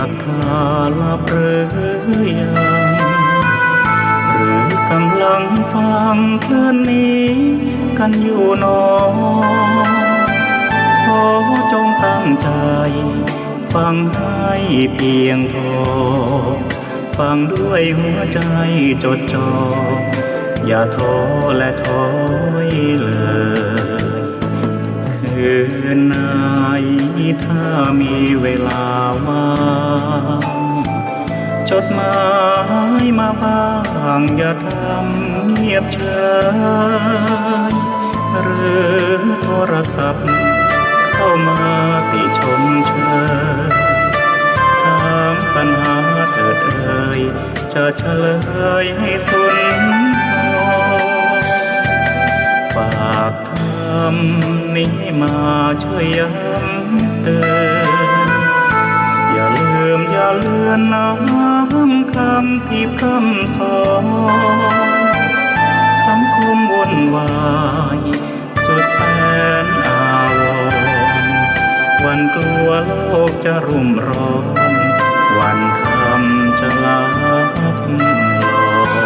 ทธาลับหรือยังหรือกำลังฟังเพลินนี้กันอยู่หนอขอจงตั้งใจฟังให้เพียงพอฟังด้วยหัวใจจดจ่ออย่าท้อและถอยเลยคืนไหนถ้ามีเวลาว่างจดหมายมาบ้างอย่าทำเงียบเฉยหรือโทรศัพท์เข้ามาติชมเชยถามปัญหาเถิดเอ่ยจะเฉลยให้สุนทรฝากทำนี้มาช่วยย้ำเตือนอย่าลืมอย่าเลือนน้ำคำที่พร่ำสอนสังคมวุ่นวายสุดแสนอาวรณ์วันกลัวโลกจะรุ่มร้อนวันคำจะลับลอย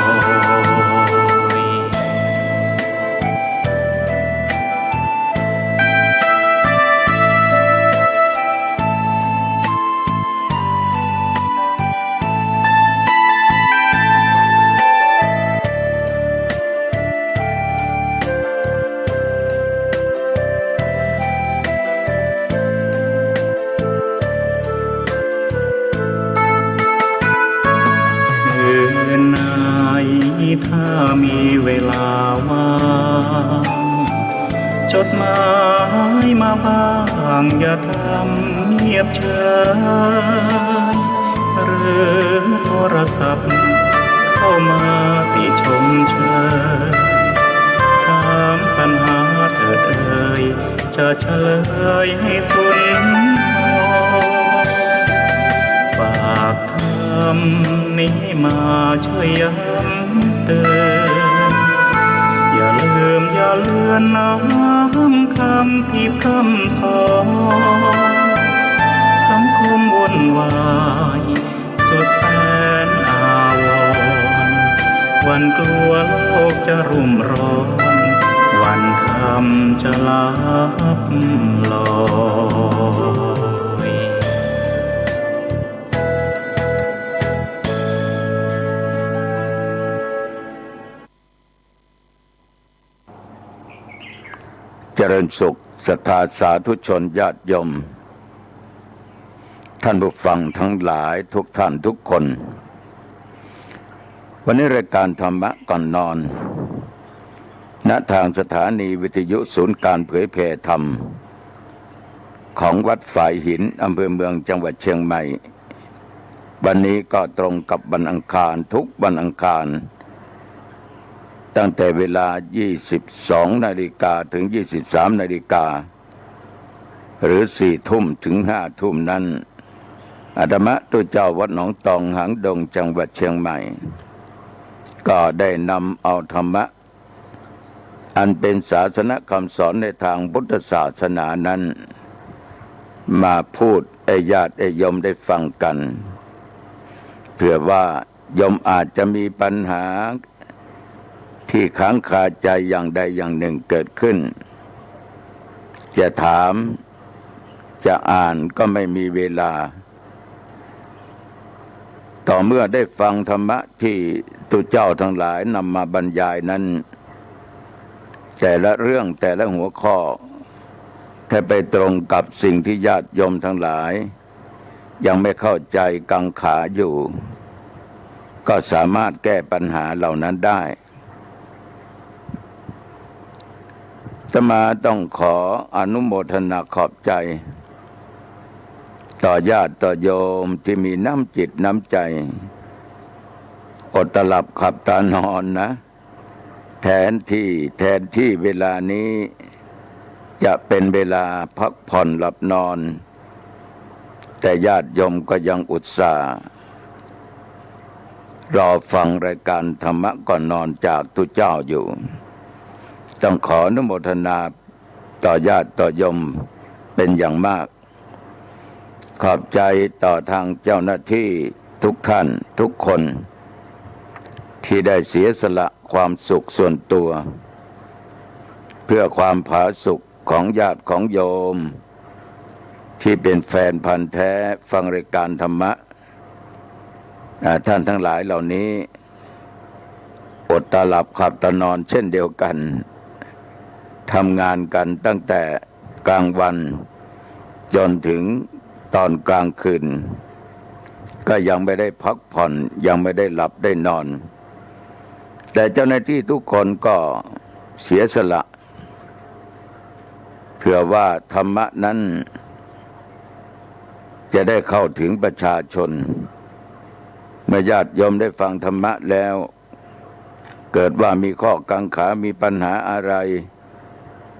ถ้ามีเวลาว่างจดหมายมาบ้างอย่าทำเงียบเฉยหรือโทรศัพท์เข้ามาติชมเชยถามปัญหาเถิดเอ่ยจะเฉลยให้สุนทรฝากทำนี้มาช่วยย้ำเตือนอย่าลืมอย่าเลือนน้ำคำที่พร่ำสอนสังคมวุ่นวายสุดแสนอาวรณ์วันกลัวโลกจะรุ่มร้อนวันคำจะลับลอยเจริญสุขศรัทธาสาธุชนญาติโยมท่านผู้ฟังทั้งหลายทุกท่านทุกคนวันนี้รายการธรรมะก่อนนอนณทางสถานีวิทยุศูนย์การเผยแผ่ธรรมของวัดฝายหินอำเภอเมืองจังหวัดเชียงใหม่วันนี้ก็ตรงกับวันอังคารทุกวันอังคารตั้งแต่เวลา 22 นาฬิกาถึง 23 นาฬิกาหรือ 4 ทุ่มถึง 5 ทุ่มนั้นอาตมาตัวเจ้าวัดหนองตองหางดงจังหวัดเชียงใหม่ก็ได้นำเอาธรรมะอันเป็นศาสนคำสอนในทางพุทธศาสนานั้นมาพูดให้ญาติโยมได้ฟังกันเผื่อว่าโยมอาจจะมีปัญหาที่ค้างคาใจอย่างใดอย่างหนึ่งเกิดขึ้นจะถามจะอ่านก็ไม่มีเวลาต่อเมื่อได้ฟังธรรมะที่ตุเจ้าทั้งหลายนำมาบรรยายนั้นแต่ละเรื่องแต่ละหัวข้อถ้าไปตรงกับสิ่งที่ญาติโยมทั้งหลายยังไม่เข้าใจกังขาอยู่ก็สามารถแก้ปัญหาเหล่านั้นได้อาตมาต้องขออนุโมทนาขอบใจต่อญาติต่อโยมที่มีน้ำจิตน้ำใจอดตาหลับขับตานอนนะแทนที่เวลานี้จะเป็นเวลาพักผ่อนหลับนอนแต่ญาติโยมก็ยังอุตส่าห์รอฟังรายการธรรมะก่อนนอนจากทุกเจ้าอยู่ต้องขออนุโมทนาต่อญาติต่อโยมเป็นอย่างมาก ขอบใจต่อทางเจ้าหน้าที่ทุกท่านทุกคนที่ได้เสียสละความสุขส่วนตัวเพื่อความผาสุกของญาติของโยมที่เป็นแฟนพันธุ์แท้ฟังรายการธรรมะท่านทั้งหลายเหล่านี้อดตาหลับขับตานอนเช่นเดียวกันทำงานกันตั้งแต่กลางวันจนถึงตอนกลางคืนก็ยังไม่ได้พักผ่อนยังไม่ได้หลับได้นอนแต่เจ้าหน้าที่ทุกคนก็เสียสละเพื่อว่าธรรมะนั้นจะได้เข้าถึงประชาชนเมื่อญาติโยมได้ฟังธรรมะแล้วเกิดว่ามีข้อกังขามีปัญหาอะไร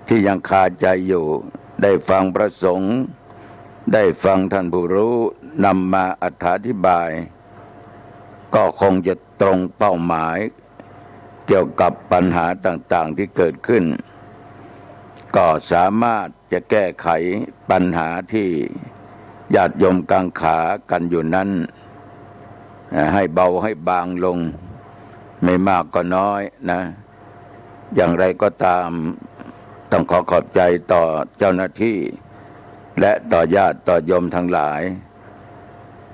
ที่ยังคาใจอยู่ได้ฟังพระสงฆ์ได้ฟังท่านผู้รู้นำมาอธิบายก็คงจะตรงเป้าหมายเกี่ยวกับปัญหาต่างๆที่เกิดขึ้นก็สามารถจะแก้ไขปัญหาที่ญาติโยมกังขากันอยู่นั้นให้เบาให้บางลงไม่มากก็น้อยนะอย่างไรก็ตามต้องขอบใจต่อเจ้าหน้าที่และต่อญาติต่อโยมทั้งหลาย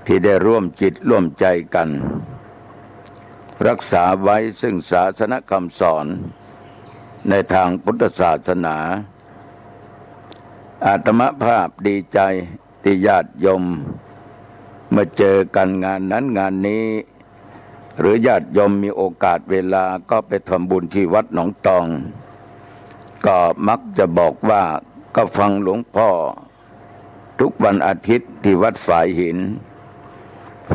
ที่ได้ร่วมจิตร่วมใจกันรักษาไว้ซึ่งศาสนคำสอนในทางพุทธศาสนาอาตมภาพดีใจที่ญาติโยมมาเจอกันงานนั้นงานนี้หรือญาติโยมมีโอกาสเวลาก็ไปทำบุญที่วัดหนองตองก็มักจะบอกว่าก็ฟังหลวงพ่อทุกวันอาทิตย์ที่วัดฝายหิน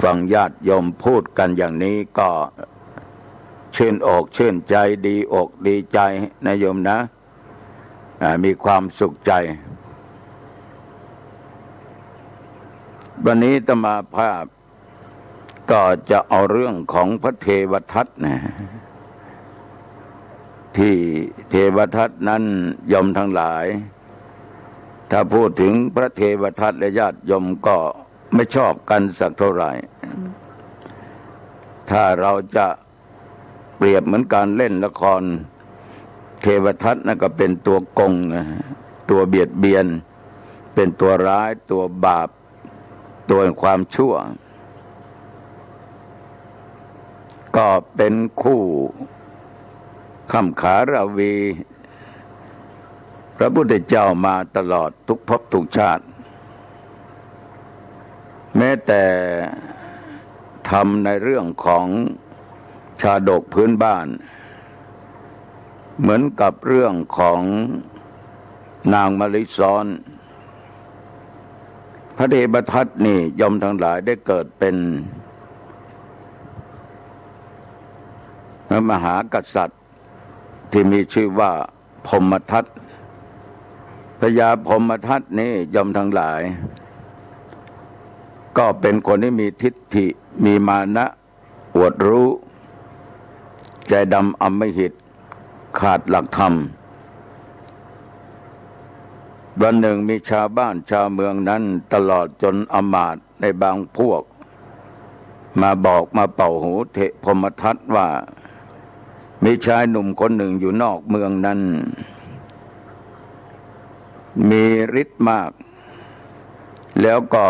ฟังญาติโยมพูดกันอย่างนี้ก็ชื่นอกชื่นใจดีอกดีใจนะโยมนะมีความสุขใจวันนี้อาตมาภาพก็จะเอาเรื่องของพระเทวทัตนะที่เทวทัตนั้นโยมทั้งหลายถ้าพูดถึงพระเทวทัตและญาติโยมก็ไม่ชอบกันสักเท่าไหร่ถ้าเราจะเปรียบเหมือนการเล่นละครเทวทัตนั่นก็เป็นตัวโกงตัวเบียดเบียนเป็นตัวร้ายตัวบาปตัวแห่งความชั่วก็เป็นคู่ข้ามขาราวีพระพุทธเจ้ามาตลอดทุกภพทุกชาติแม้แต่ทำในเรื่องของชาดกพื้นบ้านเหมือนกับเรื่องของนางมะลิซ้อนพระเทวทัตนี่ยมทั้งหลายได้เกิดเป็นมหากษัตริย์ที่มีชื่อว่าพรหมทัตพญาพรหมทัตนี้ยมทั้งหลายก็เป็นคนที่มีทิฏฐิมีมานะอวดรู้ใจดำอำมหิตขาดหลักธรรมวันหนึ่งมีชาวบ้านชาวเมืองนั้นตลอดจนอมาตย์ในบางพวกมาบอกมาเป่าหูพรหมทัตว่ามีชายหนุ่มคนหนึ่งอยู่นอกเมืองนั้นมีฤทธิ์มากแล้วก็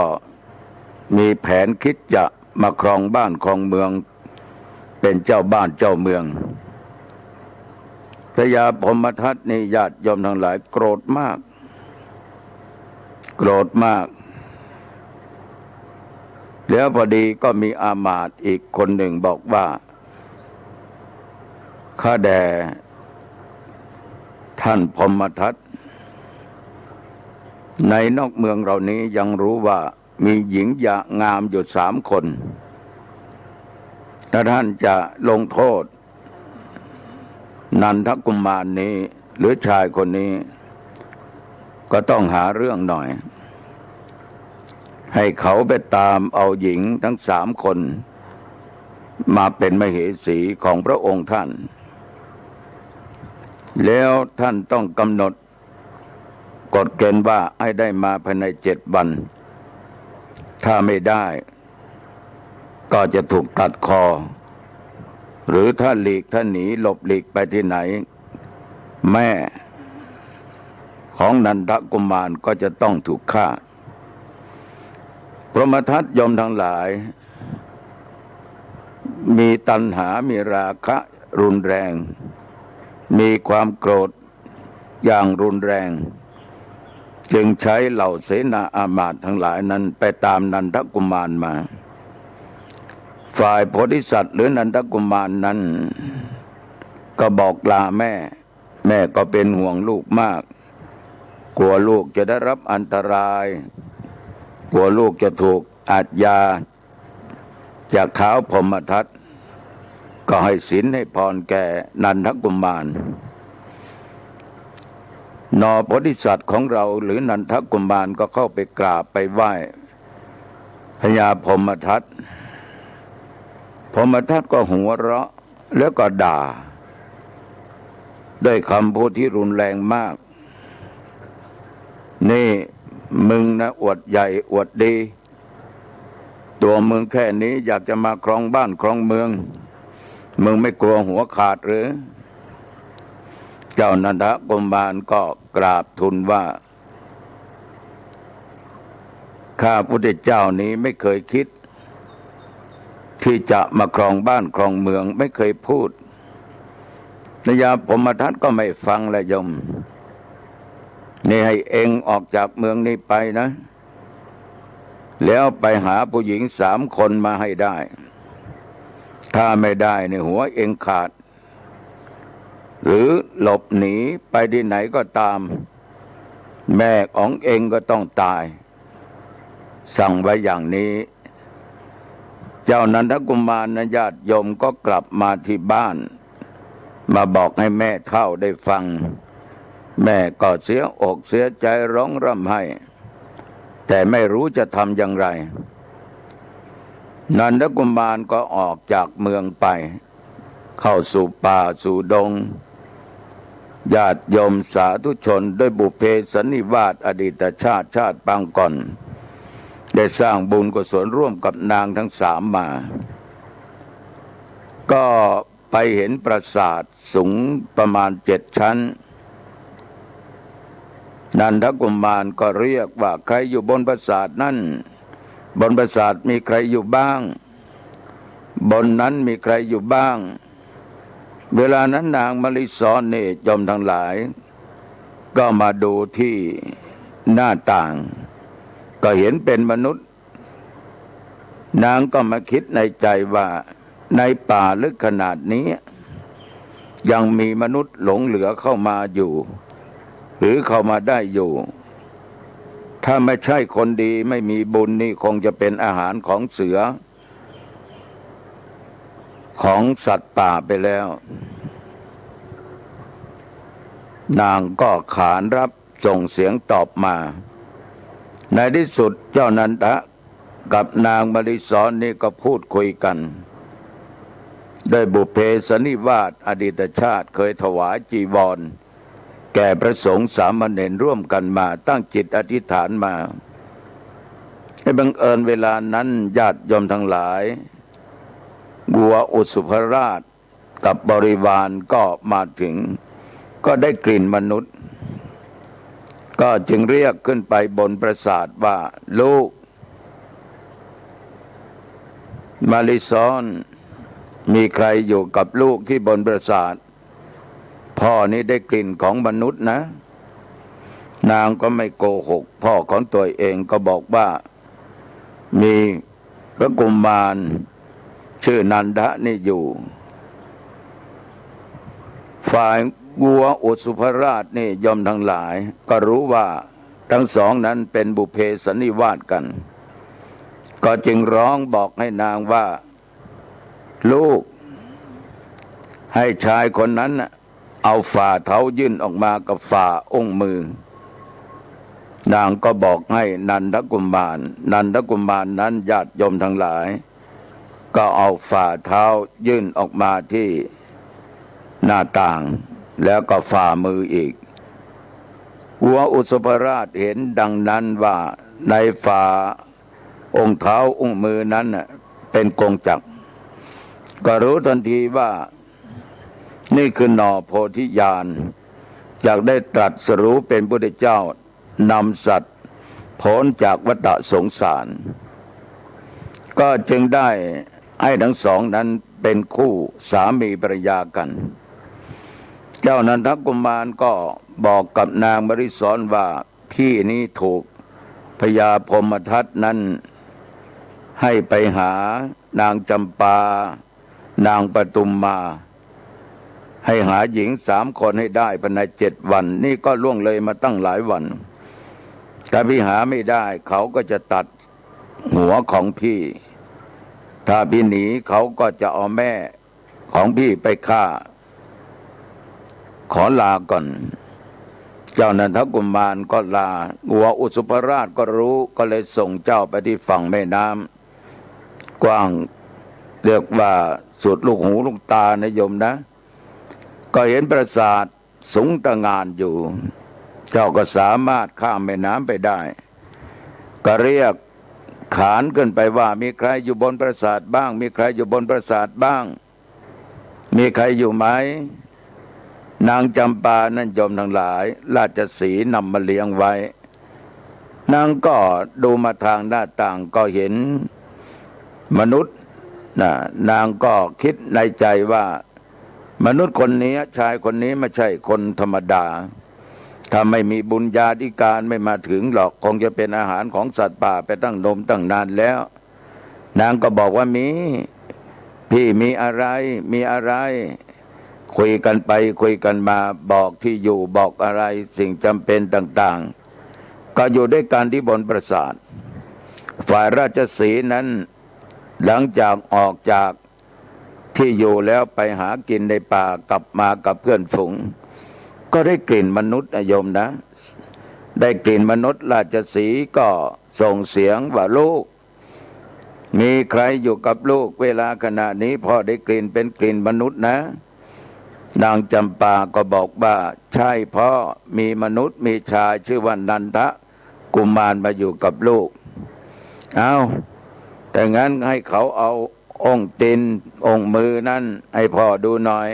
มีแผนคิดจะมาครองบ้านครองเมืองเป็นเจ้าบ้านเจ้าเมืองพญาพรหมทัตนี่ญาติโยมทั้งหลายโกรธมากแล้วพอดีก็มีอามาตย์อีกคนหนึ่งบอกว่าข้าแด่ท่านพรหมทัตในนอกเมืองเรานี้ยังรู้ว่ามีหญิงงามอยู่3 คนถ้าท่านจะลงโทษนันทกุมารนี้หรือชายคนนี้ก็ต้องหาเรื่องหน่อยให้เขาไปตามเอาหญิงทั้ง3 คนมาเป็นมเหสีของพระองค์ท่านแล้วท่านต้องกำหนดกฎเกณฑ์ว่าให้ได้มาภายใน7 วัน ถ้าไม่ได้ก็จะถูกตัดคอหรือถ้าหลีกถ้าหนีหลบหลีกไปที่ไหนแม่ของนันทกุมารก็จะต้องถูกฆ่าพรหมทัตยมทั้งหลายมีตัณหามีราคะรุนแรงมีความโกรธอย่างรุนแรงจึงใช้เหล่าเสนาอามาตย์ทั้งหลายนั้นไปตามนันทกุมารมาฝ่ายโพธิสัตว์หรือนันทกุมารนั้นก็บอกลาแม่ก็เป็นห่วงลูกมากกลัวลูกจะได้รับอันตรายกลัวลูกจะถูกอาชญาจากเท้าพรหมทัตก็ให้ศีลให้พรแก่นันทกุมารนอโพธิสัตว์ของเราหรือนันทกุมารก็เข้าไปกราบไปไหว้พญาพรหมทัตพรหมทัตก็หัวเราะแล้วก็ด่าด้วยคำพูดที่รุนแรงมากนี่มึงนะอวดใหญ่อวดดีตัวมึงแค่นี้อยากจะมาครองบ้านครองเมืองมึงไม่กลัวหัวขาดหรือเจ้านันทกุมารก็กราบทูลว่าข้าพุทธเจ้านี้ไม่เคยคิดที่จะมาครองบ้านครองเมืองไม่เคยพูดพญาพรหมทัตก็ไม่ฟังและยมนี่ให้เองออกจากเมืองนี้ไปนะแล้วไปหาผู้หญิง3 คนมาให้ได้ถ้าไม่ได้ในหัวเองขาดหรือหลบหนีไปที่ไหนก็ตามแม่ของเองก็ต้องตายสั่งไว้อย่างนี้เจ้านันทกุมารนะญาติโยมก็กลับมาที่บ้านมาบอกให้แม่เฒ่าได้ฟังแม่ก็เสียอกเสียใจร้องร่ำไห้แต่ไม่รู้จะทำอย่างไรนันทกุมารก็ออกจากเมืองไปเข้าสู่ป่าสู่ดงญาติโยมสาธุชนด้วยบุพเพสันนิวาสอดีตชาติปางก่อนได้สร้างบุญกุศลร่วมกับนางทั้ง3มาก็ไปเห็นปราสาทสูงประมาณ7 ชั้นนันทกุมารก็เรียกว่าใครอยู่บนปราสาทนั้นบนปราสาทมีใครอยู่บ้างบนนั้นมีใครอยู่บ้างเวลานั้นนางมลิสรนี่โยมทั้งหลายก็มาดูที่หน้าต่างก็เห็นเป็นมนุษย์นางก็มาคิดในใจว่าในป่าลึกขนาดนี้ยังมีมนุษย์หลงเหลือเข้ามาอยู่หรือเข้ามาได้อยู่ถ้าไม่ใช่คนดีไม่มีบุญนี่คงจะเป็นอาหารของเสือของสัตว์ป่าไปแล้วนางก็ขานรับส่งเสียงตอบมาในที่สุดเจ้านันทะกับนางมลิสรนี่ก็พูดคุยกันได้บุพเพสันนิวาสอดีตชาติเคยถวายจีวรแก่พระสงฆ์สามเณรร่วมกันมาตั้งจิตอธิษฐานมาให้บังเอิญเวลานั้นญาติโยมทั้งหลายบัวอุสุภราชกับบริวารก็มาถึงก็ได้กลิ่นมนุษย์ก็จึงเรียกขึ้นไปบนปราสาทว่าลูกมาลิสรมีใครอยู่กับลูกที่บนปราสาทพ่อนี้ได้กลิ่นของมนุษย์นะนางก็ไม่โกหกพ่อของตัวเองก็บอกว่ามีพระกุมารชื่อนันทะนี่อยู่ฝ่ายวัวอุสุภราชนี่ยอมทั้งหลายก็รู้ว่าทั้งสองนั้นเป็นบุพเพสันนิวาสกันก็จึงร้องบอกให้นางว่าลูกให้ชายคนนั้นเอาฝ่าเท้ายื่นออกมากับฝ่าองค์มือนางก็บอกให้นันทกุมารนั้นญาติโยมทั้งหลายก็เอาฝ่าเท้ายื่นออกมาที่หน้าต่างแล้วก็ฝ่ามืออีกวัวอุสุภราชเห็นดังนั้นว่าในฝ่า องค์เท้าองค์มือนั้นเป็นกงจักรก็รู้ทันทีว่านี่คือหน่อโพธิญาณอยากได้ตรัสรู้เป็นพุทธเจ้านำสัตว์พ้นจากวัฏสงสารก็จึงได้ให้ทั้งสองนั้นเป็นคู่สามีภรรยากันเจ้านันทกุมารก็บอกกับนางมริสรว่าพี่นี้ถูกพญาพรหมทัตนั้นให้ไปหานางจำปานางปทุมมาให้หาหญิง3 คนให้ได้ภายใน7 วันนี่ก็ล่วงเลยมาตั้งหลายวันถ้าพี่หาไม่ได้เขาก็จะตัดหัวของพี่ถ้าพี่หนีเขาก็จะเอาแม่ของพี่ไปฆ่าขอลาก่อนเจ้านันทกุมารก็ลาหัวอุสุภราชก็รู้ก็เลยส่งเจ้าไปที่ฝั่งแม่น้ำกว้างเรียกว่าสุดลูกหูลูกตานะโยมนะก็เห็นปราสาทสูงตระหง่านอยู่เจ้าก็สามารถข้ามแม่น้ำไปได้ก็เรียกขานขึ้นไปว่ามีใครอยู่บนปราสาทบ้างมีใครอยู่บนปราสาทบ้างมีใครอยู่ไหมนางจำปานั่นโยมทั้งหลายราชสีห์นำมาเลี้ยงไว้นางก็ดูมาทางหน้าต่างก็เห็นมนุษย์นางก็คิดในใจว่ามนุษย์คนนี้ชายคนนี้ไม่ใช่คนธรรมดาถ้าไม่มีบุญญาธิการไม่มาถึงหรอกคงจะเป็นอาหารของสัตว์ป่าไปตั้งนมตั้งนานแล้วนางก็บอกว่าพี่มีอะไรคุยกันไปคุยกันมาบอกที่อยู่บอกอะไรสิ่งจำเป็นต่างๆก็อยู่ด้วยกันที่บนปราสาทฝ่ายราชสีห์นั้นหลังจากออกจากที่อยู่แล้วไปหากินในป่ากลับมากับเพื่อนฝูงก็ได้กลิ่นมนุษย์โยมนะได้กลิ่นมนุษย์ราชสีห์ก็ส่งเสียงว่าลูกมีใครอยู่กับลูกเวลาขณะนี้พ่อได้กลิ่นเป็นกลิ่นมนุษย์นะนางจำปาก็บอกว่าใช่พ่อมีมนุษย์มีชายชื่อว่านันทกุมารมาอยู่กับลูกเอาแต่งั้นให้เขาเอาองค์ตีนองค์มือนั้นให้พ่อดูหน่อย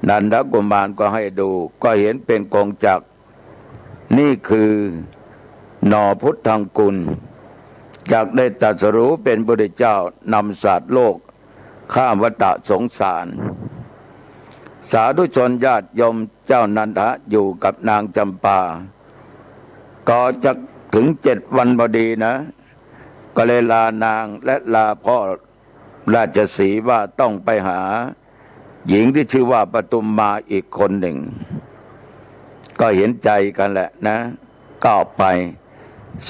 นันทกุมารก็ให้ดูก็เห็นเป็นกงจักรนี่คือหน่อพุทธังกุลจากได้ตรัสรู้เป็นพระพุทธเจ้านำสัตว์โลกข้ามวัฏสงสารสาธุชนญาติโยมเจ้านันทะอยู่กับนางจำปาก็จะถึง7 วันพอดีนะก็เลยลานางและลาพ่อราชสีห์ว่าต้องไปหาหญิงที่ชื่อว่าปทุมมาอีกคนหนึ่งก็เห็นใจกันแหละนะก็ไป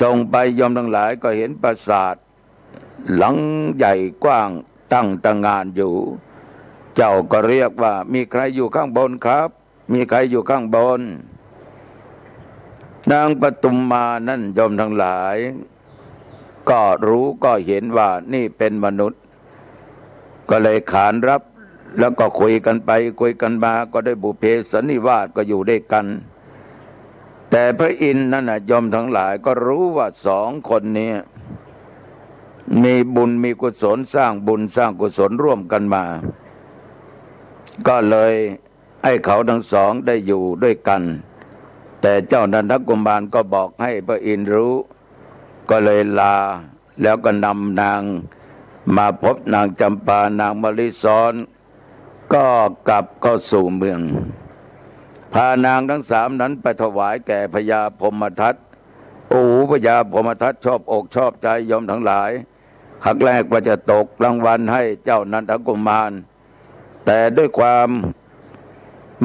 ส่งไปโยมทั้งหลายก็เห็นปราสาทหลังใหญ่กว้างตั้งตระหง่านอยู่เจ้าก็เรียกว่ามีใครอยู่ข้างบนครับมีใครอยู่ข้างบนนางปทุมมานั่นโยมทั้งหลายก็รู้ก็เห็นว่านี่เป็นมนุษย์ก็เลยขานรับแล้วก็คุยกันไปคุยกันมาก็ได้บุพเพสันนิวาสก็อยู่ด้วยกันแต่พระอินทร์นั่นโยมทั้งหลายก็รู้ว่า2 คนนี้มีบุญมีกุศลสร้างบุญสร้างกุศลร่วมกันมาก็เลยให้เขาทั้งสองได้อยู่ด้วยกันแต่เจ้านันทกุมารก็บอกให้พระอินทร์รู้ก็เลยลาแล้วก็นำนางมาพบนางจำปานางมลิสรก็กลับเข้าสู่เมืองพานางทั้ง3นั้นไปถวายแก่พญาพรหมทัตโอ้พญาพรหมทัตชอบอกชอบใจโยมทั้งหลายครั้งแรกว่าจะตกรางวัลให้เจ้านันทกุมารแต่ด้วยความ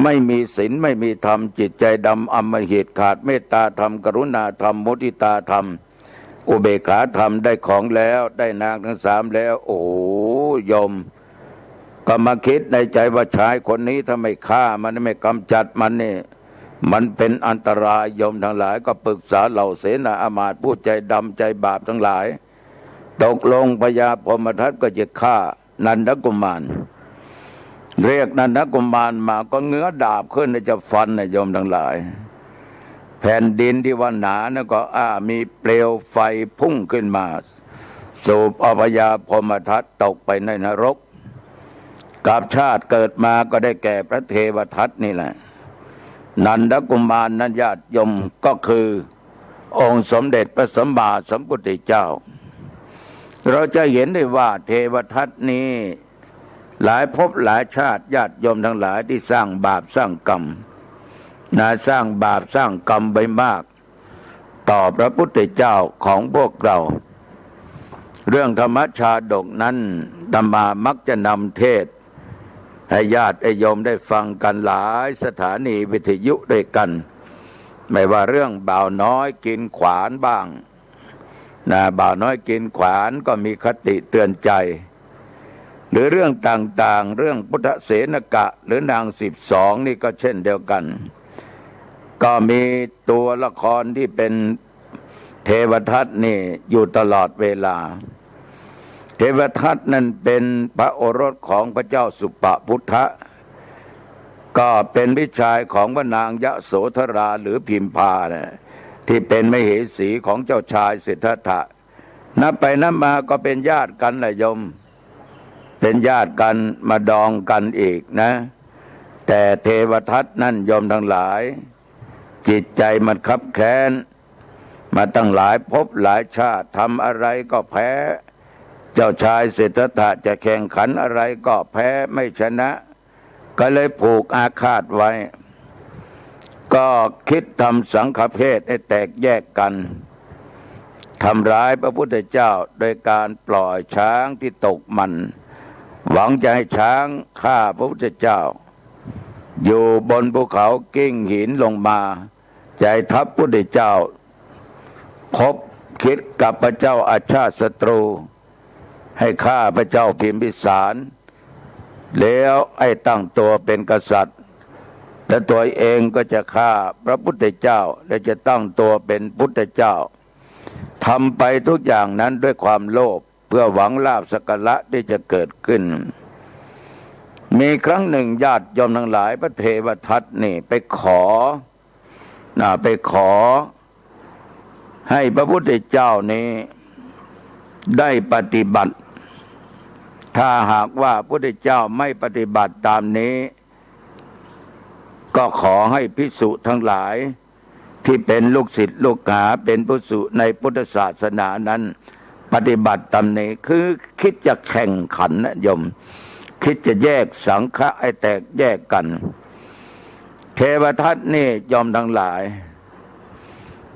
ไม่มีศีลไม่มีธรรมจิตใจดำอำมหิตขาดเมตตาธรรมกรุณาธรรมมุทิตาธรรมอุเบกขาธรรมได้ของแล้วได้นางทั้ง3แล้วโอ้โยมก็มาคิดในใจว่าชายคนนี้ถ้าไม่ฆ่ามันไม่กำจัดมันนี่มันเป็นอันตรายโยมทั้งหลายก็ปรึกษาเหล่าเสนาอามาตย์ผู้ใจดำใจบาปทั้งหลายตกลงพญาพรหมทัตก็จะฆ่านันทกุมารเรียกนันทกุมารมาก็เงื้อดาบขึ้นจะฟันโยมทั้งหลาย แผ่นดินที่ว่าหนานะก็มีเปลวไฟพุ่งขึ้นมาสูบอพยาพรหมทัตตกไปในนรกกับชาติเกิดมาก็ได้แก่พระเทวทัตนี่แหละนันทกุมารนัญญาติโยมก็คือองค์สมเด็จพระสัมมาสัมพุทธเจ้าเราจะเห็นได้ว่าเทวทัตนี้หลายภพหลายชาติญาติโยมทั้งหลายที่สร้างบาปสร้างกรรมสร้างบาปสร้างกรรมไปมากต่อพระพุทธเจ้าของพวกเราเรื่องธรรมชาดกนั้นธรรมามักจะนำเทศให้ญาติโยมได้ฟังกันหลายสถานีวิทยุด้วยกันไม่ว่าเรื่องบ่าวน้อยกินขวานบ้างบ่าวน้อยกินขวานก็มีคติเตือนใจหรือเรื่องต่างๆเรื่องพุทธเสนกะหรือนาง12นี่ก็เช่นเดียวกันก็มีตัวละครที่เป็นเทวทัตนี่อยู่ตลอดเวลาเทวทัตนั้นเป็นพระโอรสของพระเจ้าสุปพุทธะก็เป็นพี่ชายของพระนางยโสธราหรือพิมพาที่เป็นมเหสีของเจ้าชายสิทธัตถะนับไปนับมาก็เป็นญาติกันแหละโยมเป็นญาติกันมาดองกันอีกนะแต่เทวทัตนั่นโยมทั้งหลายจิตใจมันคับแค้นมาตั้งหลายภพหลายชาติทำอะไรก็แพ้เจ้าชายสิทธัตถะจะแข่งขันอะไรก็แพ้ไม่ชนะก็เลยผูกอาฆาตไว้ก็คิดทำสังฆเพศให้แตกแยกกันทำร้ายพระพุทธเจ้าโดยการปล่อยช้างที่ตกมันหวังจะให้ช้างฆ่าพระพุทธเจ้าอยู่บนภูเขากิ้งหินลงมาใจทัพพระพุทธเจ้าคบคิดกับพระเจ้าอาชาติศัตรูให้ฆ่าพระเจ้าพิมพิสารแล้วไอ้ตั้งตัวเป็นกษัตริย์และตัวเองก็จะฆ่าพระพุทธเจ้าและจะตั้งตัวเป็นพุทธเจ้าทำไปทุกอย่างนั้นด้วยความโลภเพื่อหวังลาภสักการะที่จะเกิดขึ้นมีครั้งหนึ่งญาติโยมทั้งหลายพระเทวทัตนี่ไปขอให้พระพุทธเจ้านี้ได้ปฏิบัติถ้าหากว่าพระพุทธเจ้าไม่ปฏิบัติตามนี้ก็ขอให้ภิกษุทั้งหลายที่เป็นลูกศิษย์ลูกหาเป็นภิกษุในพุทธศาสนานั้นปฏิบัติตามนี้คือคิดจะแข่งขันนะโยมคิดจะแยกสังฆะให้แตกแยกกันเทวทัตนี่ยอมทั้งหลาย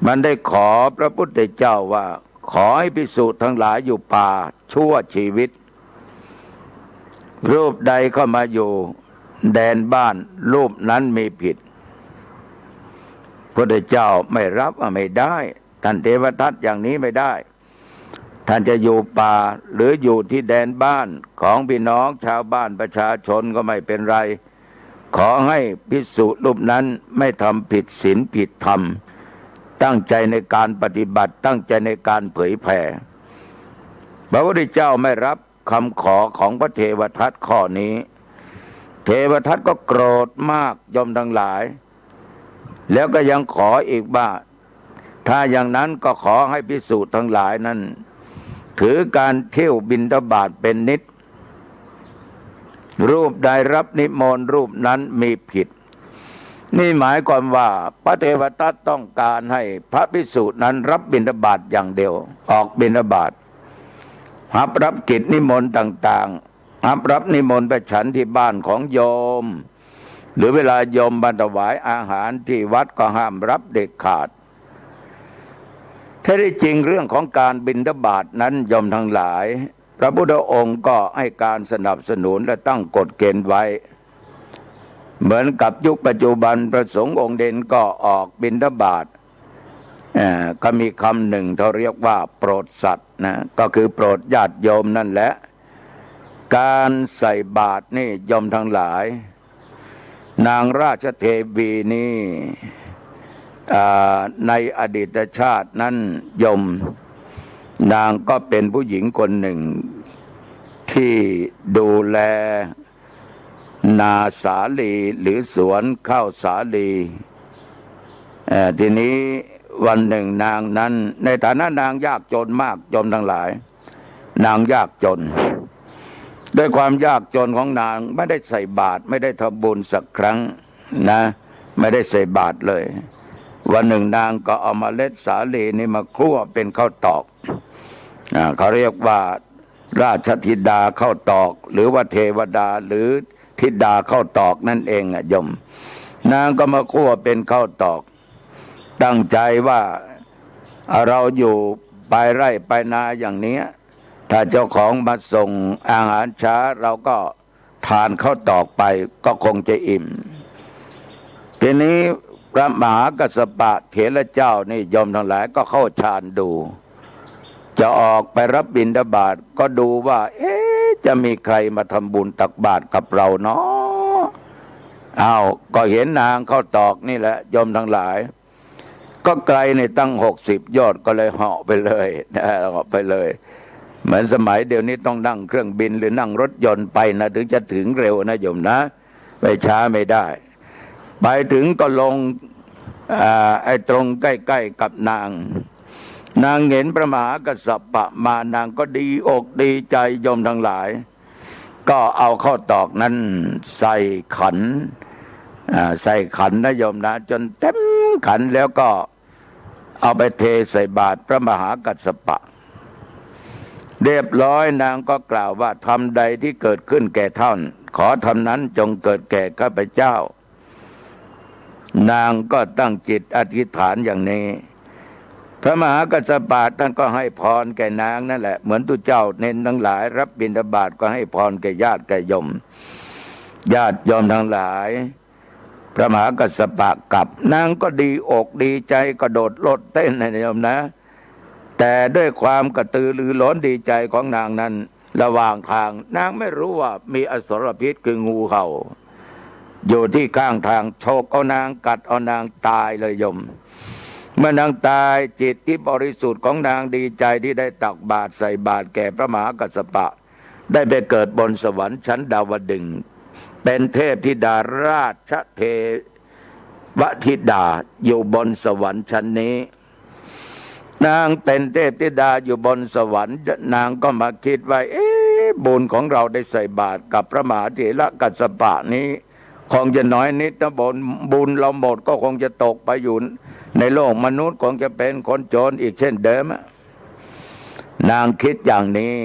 มันได้ขอพระพุทธเจ้าว่าขอให้ภิกษุทั้งหลายอยู่ป่าชั่วชีวิตรูปใดเข้ามาอยู่แดนบ้านรูปนั้นมีผิดพระพุทธเจ้าไม่รับไม่ได้ท่านเทวทัตอย่างนี้ไม่ได้ท่านจะอยู่ป่าหรืออยู่ที่แดนบ้านของพี่น้องชาวบ้านประชาชนก็ไม่เป็นไรขอให้ภิกษุรูปนั้นไม่ทำผิดศีลผิดธรรมตั้งใจในการปฏิบัติตั้งใจในการเผยแผ่พระพุทธเจ้าไม่รับคำขอของพระเทวทัตข้อนี้เทวทัตก็โกรธมากยอมทั้งหลายแล้วก็ยังขออีกว่าถ้าอย่างนั้นก็ขอให้ภิกษุทั้งหลายนั้นถือการเที่ยวบิณฑบาตเป็นนิจรูปใดรับนิมนต์รูปนั้นมีผิดนี่หมายความว่าพระเทวทัตต้องการให้พระภิกษุนั้นรับบิณฑบาตอย่างเดียวออกบิณฑบาตรับกิจนิมนต์ต่างๆรับนิมนต์ไปฉันที่บ้านของโยมหรือเวลาโยมบรรถวายอาหารที่วัดก็ห้ามรับเด็ดขาดแท้ที่จริงเรื่องของการบิณฑบาตนั้นโยมทั้งหลายพระพุทธองค์ก็ให้การสนับสนุนและตั้งกฎเกณฑ์ไว้เหมือนกับยุคปัจจุบันพระสงฆ์องค์เด่นก็ออกบิณฑบาตก็มีคำหนึ่งเขาเรียกว่าโปรดสัตว์นะก็คือโปรดญาติโยมนั่นแหละการใส่บาตรนี่โยมทั้งหลายนางราชเทวีนี่ในอดีตชาตินั้นโยมนางก็เป็นผู้หญิงคนหนึ่งที่ดูแลนาสาลีหรือสวนข้าวสาลี ทีนี้วันหนึ่งนางนั้นในฐานะนางยากจนมากโยมทั้งหลายนางยากจนด้วยความยากจนของนางไม่ได้ใส่บาตรไม่ได้ทำบุญสักครั้งนะไม่ได้ใส่บาตรเลยวันหนึ่งนางก็เอาเมล็ดสาลีนี่มาคั่วเป็นข้าวตอกเขาเรียกว่าราชธิดาข้าวตอกหรือว่าเทวดาหรือธิดาข้าวตอกนั่นเองโยมนางก็มาคั่วเป็นข้าวตอกตั้งใจว่าเราอยู่ไปไร่ไปนาอย่างนี้ถ้าเจ้าของมาส่งอาหารช้าเราก็ทานข้าวตอกไปก็คงจะอิ่มทีนี้พระมหากัสสปะเถระเจ้านี่โยมทั้งหลายก็เข้าฌานดูจะออกไปรับบิณฑบาตก็ดูว่าจะมีใครมาทำบุญตักบาตรกับเราเนาะก็เห็นนางข้าวตอกนี่แหละโยมทั้งหลายก็ไกลในตั้ง60 โยชน์ก็เลยเหาะไปเลยเหาะไปเลยเหมือนสมัยเดี๋ยวนี้ต้องนั่งเครื่องบินหรือนั่งรถยนต์ไปนะถึงจะถึงเร็วนะโยมนะไปช้าไม่ได้ไปถึงก็ลงตรงใกล้ๆกับนางเห็นพระมหากัสสปะมานางก็ดีอกดีใจโยมทั้งหลายก็เอาข้าวตอกนั้นใส่ขันนะโยมนะจนเต็มขันแล้วก็เอาไปเทใส่บาตรพระมหากัสสปะเรียบร้อยนางก็กล่าวว่าธรรมใดที่เกิดขึ้นแก่ท่านขอธรรมนั้นจงเกิดแก่ข้าพเจ้านางก็ตั้งจิตอธิษฐานอย่างนี้พระมหากัสสปะท่านก็ให้พรแก่นางนั่นแหละเหมือนตุเจ้าเน้นทั้งหลายรับบิณฑบาตก็ให้พรแก่ญาติแก่โยมทั้งหลายพระมหากัสสปะกลับนางก็ดีอกดีใจกระโดดโลดเต้นนะโยมนะแต่ด้วยความกระตือรือร้นดีใจของนางนั้นระหว่างทางนางไม่รู้ว่ามีอสรพิษคืองูเห่าอยู่ที่ข้างทางโฉกเอานางกัดเอานางตายเลยโยมเมื่อนางตายจิตที่บริสุทธิ์ของนางดีใจที่ได้ตักบาตรใส่บาตรแก่พระมหากัสสปะได้ไปเกิดบนสวรรค์ชั้นดาวดึงส์เป็นเทพธิดาราชเทวธิดาอยู่บนสวรรค์ชั้นนี้นางเป็นเทพธิดาอยู่บนสวรรค์นางก็มาคิดว่าบุญของเราได้ใส่บาตรกับพระมหาเถระกัสสปะนี้คงจะน้อยนิดนะบุญเราหมดก็คงจะตกไปอยู่ในโลกมนุษย์คงจะเป็นคนโจรอีกเช่นเดิมนางคิดอย่างนี้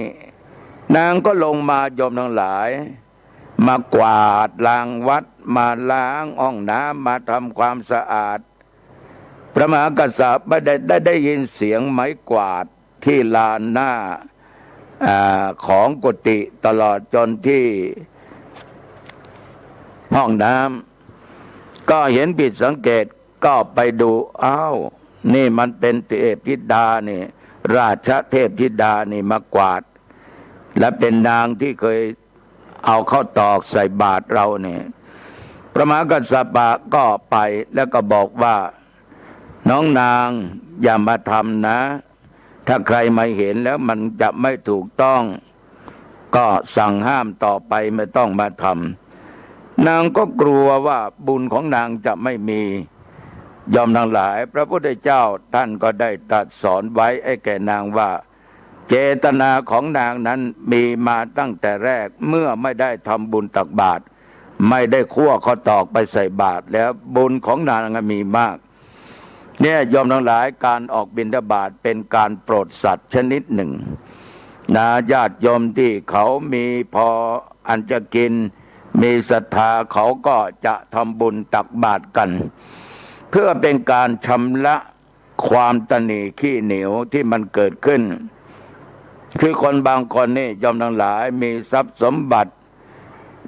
นางก็ลงมาโยมทั้งหลายมากวาดล้างวัดมาล้างห้องน้ำมาทำความสะอาดพระมหากัสสปะได้ยินเสียงไม้กวาดที่ลานหน้าของกุฏิตลอดจนที่ห้องน้ำก็เห็นผิดสังเกตก็ไปดูนี่มันเป็นเทพธิดานี่ราชเทพธิดานี่มากวาดและเป็นนางที่เคยเอาข้าวตอกใส่บาตรเราเนี่ยพระมหากัสสปะก็ไปแล้วก็บอกว่าน้องนางอย่ามาทำนะถ้าใครมาเห็นแล้วมันจะไม่ถูกต้องก็สั่งห้ามต่อไปไม่ต้องมาทำนางก็กลัวว่าบุญของนางจะไม่มียอมทั้งหลายพระพุทธเจ้าท่านก็ได้ตรัสสอนไว้ให้แก่นางว่าเจตนาของนางนั้นมีมาตั้งแต่แรกเมื่อไม่ได้ทำบุญตักบาตรไม่ได้คั่วข้าวตอกไปใส่บาตรแล้วบุญของนางมีมากเนี่ยยอมทั้งหลายการออกบิณฑบาตเป็นการโปรดสัตว์ชนิดหนึ่งญาติโยมที่เขามีพออันจะกินมีศรัทธาเขาก็จะทำบุญตักบาตรกันเพื่อเป็นการชำระความตณีขี้เหนียวที่มันเกิดขึ้นคือคนบางคนนี่ยอมทั้งหลายมีทรัพย์สมบัติ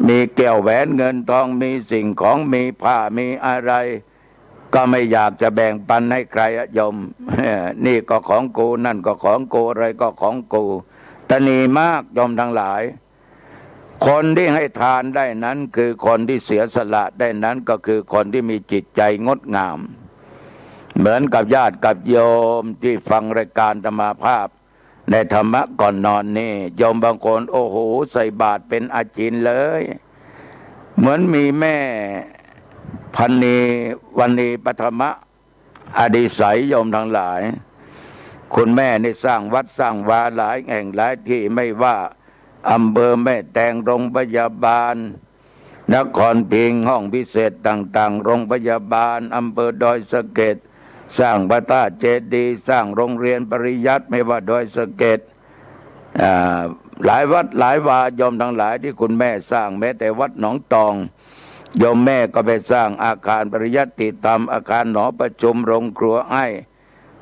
มีแก้วแหวนเงินทองมีสิ่งของมีผ้ามีอะไรก็ไม่อยากจะแบ่งปันให้ใครโยมนี่ก็ของกูนั่นก็ของกูอะไรก็ของกูตณีมากโยมทั้งหลายคนที่ให้ทานได้นั้นคือคนที่เสียสละได้นั้นก็คือคนที่มีจิตใจงดงามเหมือนกับญาติกับโยมที่ฟังรายการธรรมภาพในธรรมะก่อนนอนนี่โยมบางคนโอ้โหใส่บาตรเป็นอาจินเลยเหมือนมีแม่พันนีวันนีปฐมะ อดิศัยโยมทั้งหลายคุณแม่ได้สร้างวัดสร้างวาหลายแห่งหลายที่ไม่ว่าอำเภอแม่แตงโรงพยาบาลนครพิงค์ห้องพิเศษต่างๆโรงพยาบาลอำเภอดอยสะเก็ดสร้างพระธาตุเจดีย์สร้างโรงเรียนปริยัติไม่ว่าดอยสะเก็ดหลายวัดหลายวาโยมทั้งหลายที่คุณแม่สร้างแม้แต่วัดหนองตองโยมแม่ก็ไปสร้างอาคารปริยัติธรรมอาคารหอประชุมโรงครัวไอ้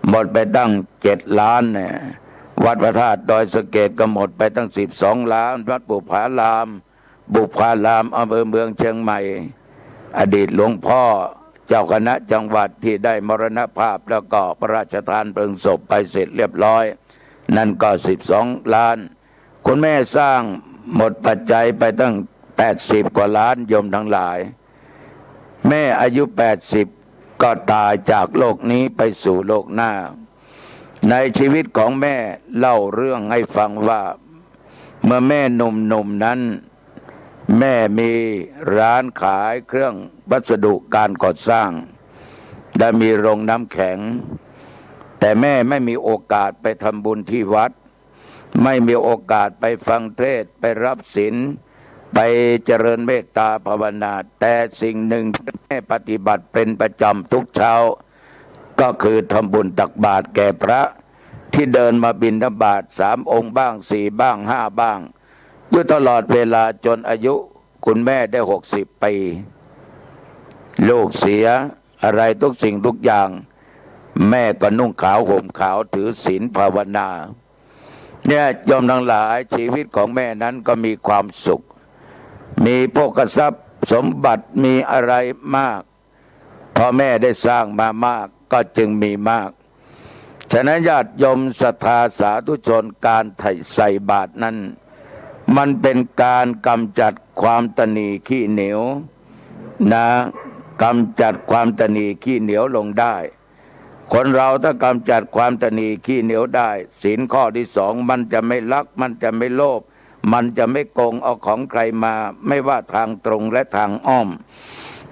หมดไปตั้ง7 ล้านเนี่ยวัดพระธาตุดอยสะเก็ดก็หมดไปตั้ง12 ล้านวัดบุพารามอำเภอเมืองเชียงใหม่อดีตหลวงพ่อเจ้าคณะจังหวัดที่ได้มรณภาพแล้วก็พระราชทานเพลิงศพไปเสร็จเรียบร้อยนั่นก็12 ล้านคุณแม่สร้างหมดปัจจัยไปตั้ง80 กว่าล้านโยมทั้งหลายแม่อายุ80ก็ตายจากโลกนี้ไปสู่โลกหน้าในชีวิตของแม่เล่าเรื่องให้ฟังว่าเมื่อแม่หนุ่มนั้นแม่มีร้านขายเครื่องวัสดุการก่อสร้างและมีโรงน้ำแข็งแต่แม่ไม่มีโอกาสไปทำบุญที่วัดไม่มีโอกาสไปฟังเทศน์ไปรับศีลไปเจริญเมตตาภาวนาแต่สิ่งหนึ่งที่แม่ปฏิบัติเป็นประจำทุกเช้าก็คือทำบุญตักบาตรแก่พระที่เดินมาบิณฑบาต3 องค์บ้าง4 บ้าง5 บ้างอยู่ตลอดเวลาจนอายุคุณแม่ได้60 ปีลูกเสียอะไรทุกสิ่งทุกอย่างแม่ก็นุ่งขาวห่มขาวถือศีลภาวนาเนี่ยโยมทั้งหลายชีวิตของแม่นั้นก็มีความสุขมีโภคทรัพย์สมบัติมีอะไรมากพอแม่ได้สร้างมามากก็จึงมีมากฉะนั้นญาติโยมศรัทธาสาธุชนการใส่บาตรนั้นมันเป็นการกำจัดความตนีขี้เหนียวนะกำจัดความตนีขี้เหนียวลงได้คนเราถ้ากำจัดความตนีขี้เหนียวได้ศีลข้อที่2มันจะไม่ลักมันจะไม่โลภมันจะไม่โกงเอาของใครมาไม่ว่าทางตรงและทางอ้อม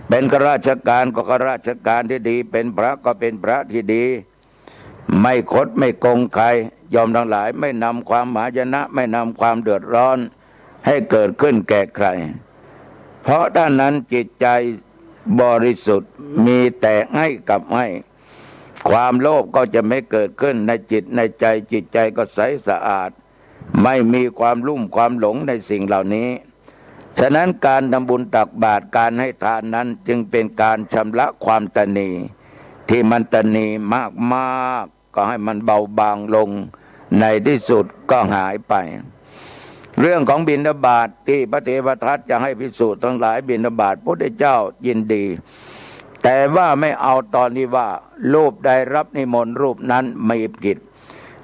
เป็นข้าราชการก็ข้าราชการที่ดีเป็นพระก็เป็นพระที่ดีไม่คดไม่โกงใครยอมทั้งหลายไม่นำความหมายนะไม่นำความเดือดร้อนให้เกิดขึ้นแก่ใครเพราะด้านนั้นจิตใจบริสุทธิ์มีแต่ให้กับให้ความโลภก็จะไม่เกิดขึ้นในจิตในใจจิตใจก็ใสสะอาดไม่มีความลุ่มความหลงในสิ่งเหล่านี้ฉะนั้นการทำบุญตักบาตรการให้ทานนั้นจึงเป็นการชำระความตนีที่มันตนีมากๆก็ให้มันเบาบางลงในที่สุดก็หายไปเรื่องของบิณฑบาตที่พระเทวทัตจะให้ภิกษุทั้งหลายบิณฑบาตพระพุทธเจ้ายินดีแต่ว่าไม่เอาตอนนี้ว่ารูปใดรับนิมนต์รูปนั้นมีกิจ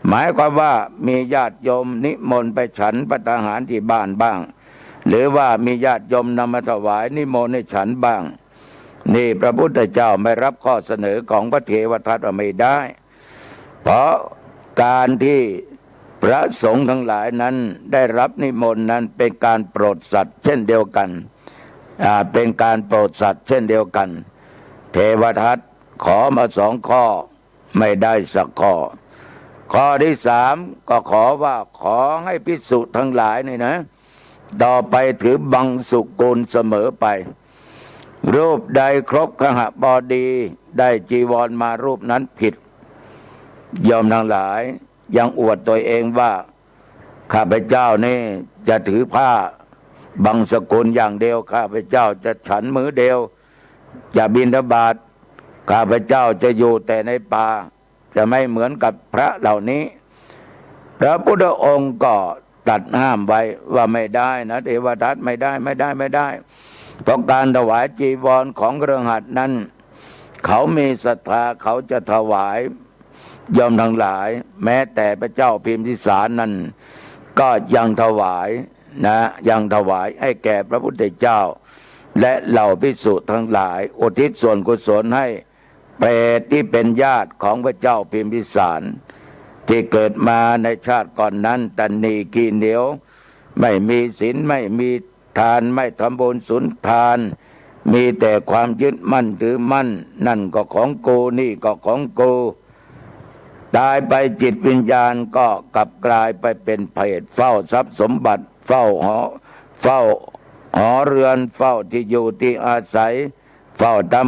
หมายความว่ามีญาติโยมนิมนต์ไปฉันภัตตาหารที่บ้านบ้างหรือว่ามีญาติโยมนำมาถวายนิมนต์ให้ฉันบ้างนี่พระพุทธเจ้าไม่รับข้อเสนอของพระเทวทัตไม่ได้เพราะการที่พระสงฆ์ทั้งหลายนั้นได้รับนิมนต์นั้นเป็นการโปรดสัตว์เช่นเดียวกันเป็นการโปรดสัตว์เช่นเดียวกันเทวทัตขอมา2 ข้อไม่ได้สักข้อที่3ก็ขอว่าขอให้ภิกษุทั้งหลายนี่นะต่อไปถือบังสุกุลเสมอไปรูปใดครบคหบดีได้จีวรมารูปนั้นผิดยอมทั้งหลายยังอวดตัวเองว่าข้าพเจ้านี่จะถือผ้าบังสกุลอย่างเดียวข้าพเจ้าจะฉันมื้อเดียวจะบิณฑบาตข้าพเจ้าจะอยู่แต่ในป่าจะไม่เหมือนกับพระเหล่านี้พระพุทธองค์ก็ตัดห้ามไว้ว่าไม่ได้นะเทวทัตไม่ได้เพราะการถวายจีวรของเครือขัดนั้นเขามีศรัทธาเขาจะถวายยอมทั้งหลายแม้แต่พระเจ้าพิมพิสารนั้นก็ยังถวายนะยังถวายให้แก่พระพุทธเจ้าและเหล่าภิกษุทั้งหลายอุทิศส่วนกุศลให้เปรตที่เป็นญาติของพระเจ้าพิมพิสารที่เกิดมาในชาติก่อนนั้นตนีขี้เหนียวไม่มีศีลไม่มีทานไม่ทำบุญสุนทาน มีแต่ความยึดมั่นถือมั่นนั่นก็ของกูนี่ก็ของกูตายไปจิตวิญญาณก็กลับกลายไปเป็นเพศเฝ้าทรัพย์สมบัติเฝ้าหอเรือนเฝ้าที่อยู่ที่อาศัยเฝ้าตาม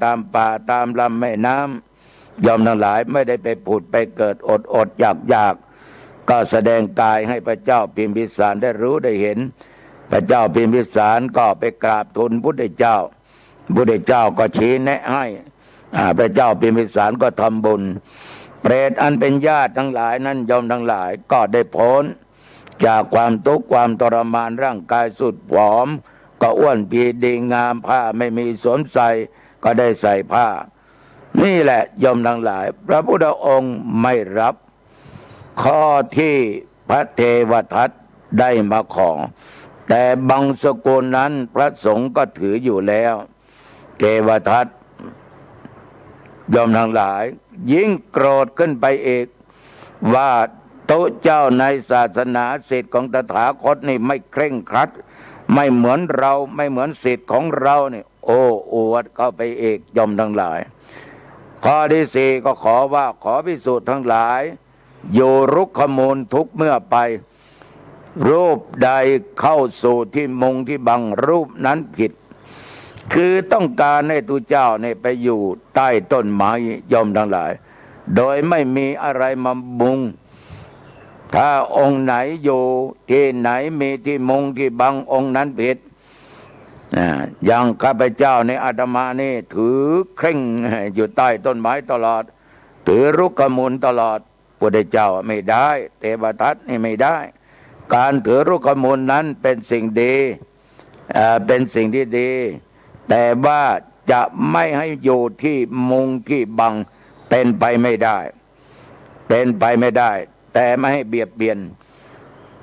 ตามป่าตามลำแม่น้ำยอมทั้งหลายไม่ได้ไปผุดไปเกิดอดอยากก็แสดงกายให้พระเจ้าพิมพิสารได้รู้ได้เห็นพระเจ้าพิมพิสารก็ไปกราบทูลพุทธเจ้าก็ชี้แนะให้พระเจ้าพิมพิสารก็ทำบุญเปรตอันเป็นญาติทั้งหลายนั้นยอมทั้งหลายก็ได้พ้นจากความทุกข์ความทรมานร่างกายสุดผอมก็อ้วนพีดีงามผ้าไม่มีสวมใส่ก็ได้ใส่ผ้านี่แหละยอมทั้งหลายพระพุทธองค์ไม่รับข้อที่พระเทวทัตได้มาขอแต่บางสกุลนั้นพระสงฆ์ก็ถืออยู่แล้วเทวทัตยอมทั้งหลายยิ่งโกรธขึ้นไปอีกว่าโตเจ้าในศาสนาศิษย์ของตถาคตนี่ไม่เคร่งครัดไม่เหมือนเราไม่เหมือนศิษย์ของเรานี่โอ้อวดเข้าไปอีกยอมทั้งหลายข้อที่สี่ก็ขอภิกษุทั้งหลายอยู่รุกขมูลทุกเมื่อไปรูปใดเข้าสู่ที่มุงที่บังรูปนั้นผิดคือต้องการให้ตุเจ้าเนี่ยไปอยู่ใต้ต้นไม้ยอมทั้งหลายโดยไม่มีอะไรมามุงถ้าองค์ไหนอยู่ที่ไหนมีที่มุงที่บังองค์นั้นผิดอย่างข้าพเจ้าในอาตมานี่ถือเคร่งอยู่ใต้ต้นไม้ตลอดถือรุกขมูลตลอดพุทธเจ้าไม่ได้เทวทัตนี่ไม่ได้การถือรุกขมูลนั้นเป็นสิ่งดีเป็นสิ่งที่ดีแต่ว่าจะไม่ให้อยู่ที่มุงที่บังเป็นไปไม่ได้แต่ไม่ให้เบียดเบียน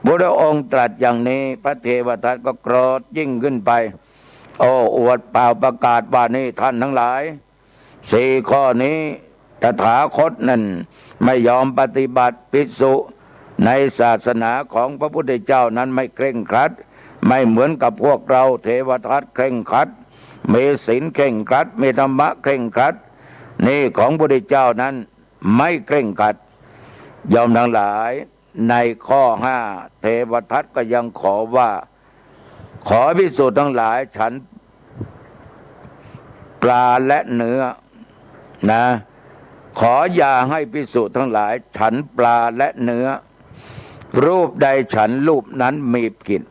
พระองค์ตรัสอย่างนี้พระเทวทัตก็โกรธยิ่งขึ้นไปโอ้อวดเปล่าประกาศว่านี่ท่านทั้งหลายสี่ข้อนี้ตถาคตนั่นไม่ยอมปฏิบัติภิกษุในศาสนาของพระพุทธเจ้านั้นไม่เคร่งครัดไม่เหมือนกับพวกเราเทวทัตเคร่งครัดมีศีลเคร่งครัดมีธรรมะเคร่งครัดนี่ของพระพุทธเจ้านั้นไม่เคร่งครัดยอมทั้งหลายในข้อห้าเทวทัตก็ยังขอภิกษุทั้งหลายฉันปลาและเนื้อนะขออย่าให้ภิกษุทั้งหลายฉันปลาและเนื้อรูปใดฉันรูปนั้นมีผิด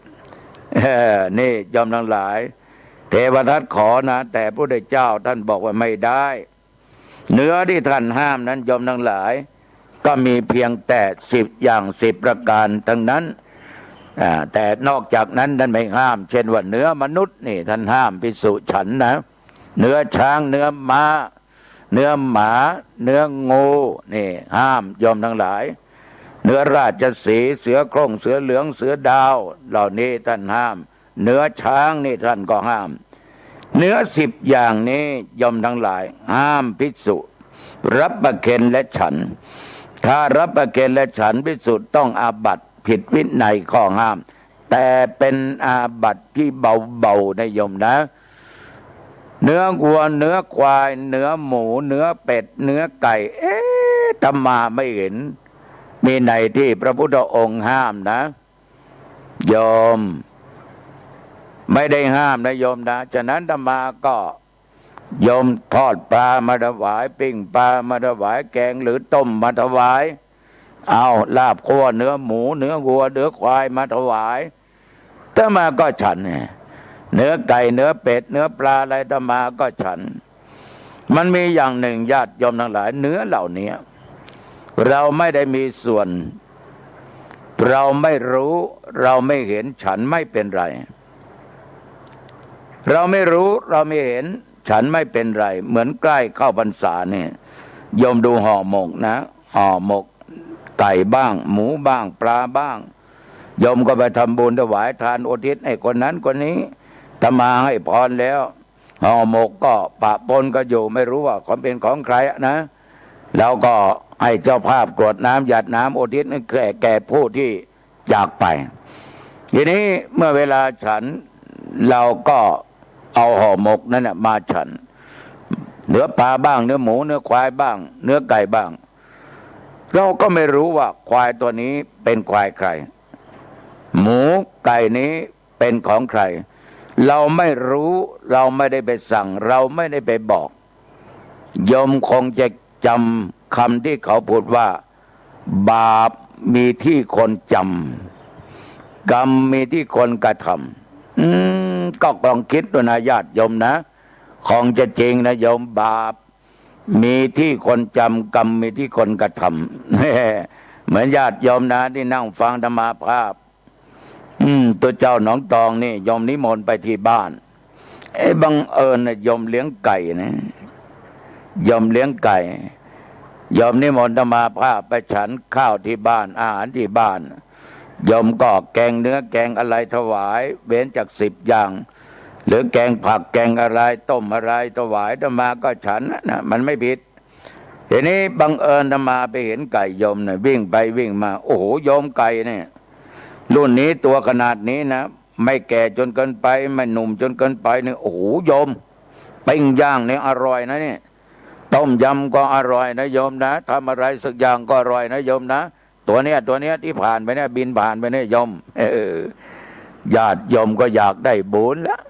นี่ยอมทั้งหลายเทวทัตขอนะแต่พระพุทธเจ้าท่านบอกว่าไม่ได้เนื้อที่ท่านห้ามนั้นยอมทั้งหลายก็มีเพียงแต่10 อย่าง10 ประการทั้งนั้นแต่นอกจากนั้นท่านไม่ห้ามเช่นว่าเนื้อมนุษย์นี่ท่านห้ามภิกษุฉันนะเนื้อช้างเนื้อม้าเนื้อหมาเนื้องูนี่ห้ามยอมทั้งหลายเนื้อราชสีห์เสือโคร่งเสือเหลืองเสือดาวเหล่านี้ท่านห้ามเนื้อช้างนี่ท่านก็ห้ามเนื้อ10 อย่างนี้ยอมทั้งหลายห้ามภิกษุรับประเคนและฉันถ้ารับประเคนและฉันภิกษุต้องอาบัติผิดวินัยข้อห้ามแต่เป็นอาบัติที่เบาๆนะโยมนะเนื้อวัวเนื้อควายเนื้อหมูเนื้อเป็ดเนื้อไก่ธรรมาไม่เห็นมีในที่พระพุทธองค์ห้ามนะโยมไม่ได้ห้ามนะโยมนะฉะนั้นธรรมาก็โยมทอดปลามาถวายปิ้งปลามาถวายแกงหรือต้มมาถวายเอาลาบคั่วเนื้อหมูเนื้อวัวเนื้อควายมาถวายธรรมาก็ฉันเนื้อไก่เนื้อเป็ดเนื้อปลาอะไรธรรมาก็ฉันมันมีอย่างหนึ่งญาติโยมทั้งหลายเนื้อเหล่านี้เราไม่ได้มีส่วนเราไม่รู้เราไม่เห็นฉันไม่เป็นไรเราไม่รู้เราไม่เห็นฉันไม่เป็นไรเหมือนใกล้เข้าพรรษาเนี่ยโยมดูห่อหมกนะห่อหมกไก่บ้างหมูบ้างปลาบ้างโยมก็ไปทำบุญถวายทานอุทิศให้คนนั้นคนนี้ธรรมาให้พรแล้วห่อหมกก็ปะปนก็อยู่ไม่รู้ว่าของเป็นของใครนะแล้วก็ให้เจ้าภาพกรวดน้ำหยาดน้ำอุทิศแก่ผู้ที่จากไปทีนี้เมื่อเวลาฉันเราก็ เอาห่อหมกนั่นน่ะมาฉันเนื้อปลาบ้างเนื้อหมูเนื้อควายบ้างเนื้อไก่บ้างเราก็ไม่รู้ว่าควายตัวนี้เป็นควายใครหมูไก่นี้เป็นของใครเราไม่รู้เราไม่ได้ไปสั่งเราไม่ได้ไปบอกโยมคงจะจำคำที่เขาพูดว่าบาปมีที่คนจำกรรมมีที่คนกระทำก็ลองคิดดูนะญาติโยมนะคงจะจริงนะโยมบาปมีที่คนจำกรรมมีที่คนกระทำเหมือนญาติโยมนะที่นั่งฟังธรรมาภาพตัวเจ้าหนองตองนี่โยมนิมนต์ไปที่บ้านบังเอิญนะโยมเลี้ยงไก่นะโยมเลี้ยงไก่โยมนิมนต์ธรรมาภาพไปฉันข้าวที่บ้านอาหารที่บ้านโยมก็แกงเนื้อแกงอะไรถวายเว้นจาก10 อย่างหรือแกงผักแกงอะไรต้มอะไรถวายธรรมาก็ฉันนะมันไม่ผิดทีนี้บังเอิญธรรมาไปเห็นไก่โยมเนี่ยวิ่งไปวิ่งมาโอ้โหโยมไก่เนี่ยรุ่นนี้ตัวขนาดนี้นะไม่แก่จนเกินไปไม่หนุ่มจนเกินไปเนี่ยโอ้โหโยมปิ้งย่างเนี่ยอร่อยนะเนี่ยต้มยำก็อร่อยนะโยมนะทำอะไรสักอย่างก็อร่อยนะโยมนะตัวเนี้ยที่ผ่านไปเนี่ยบินผ่านไปเนี่ยโยมญาติโยมก็อยากได้บุญแล้ว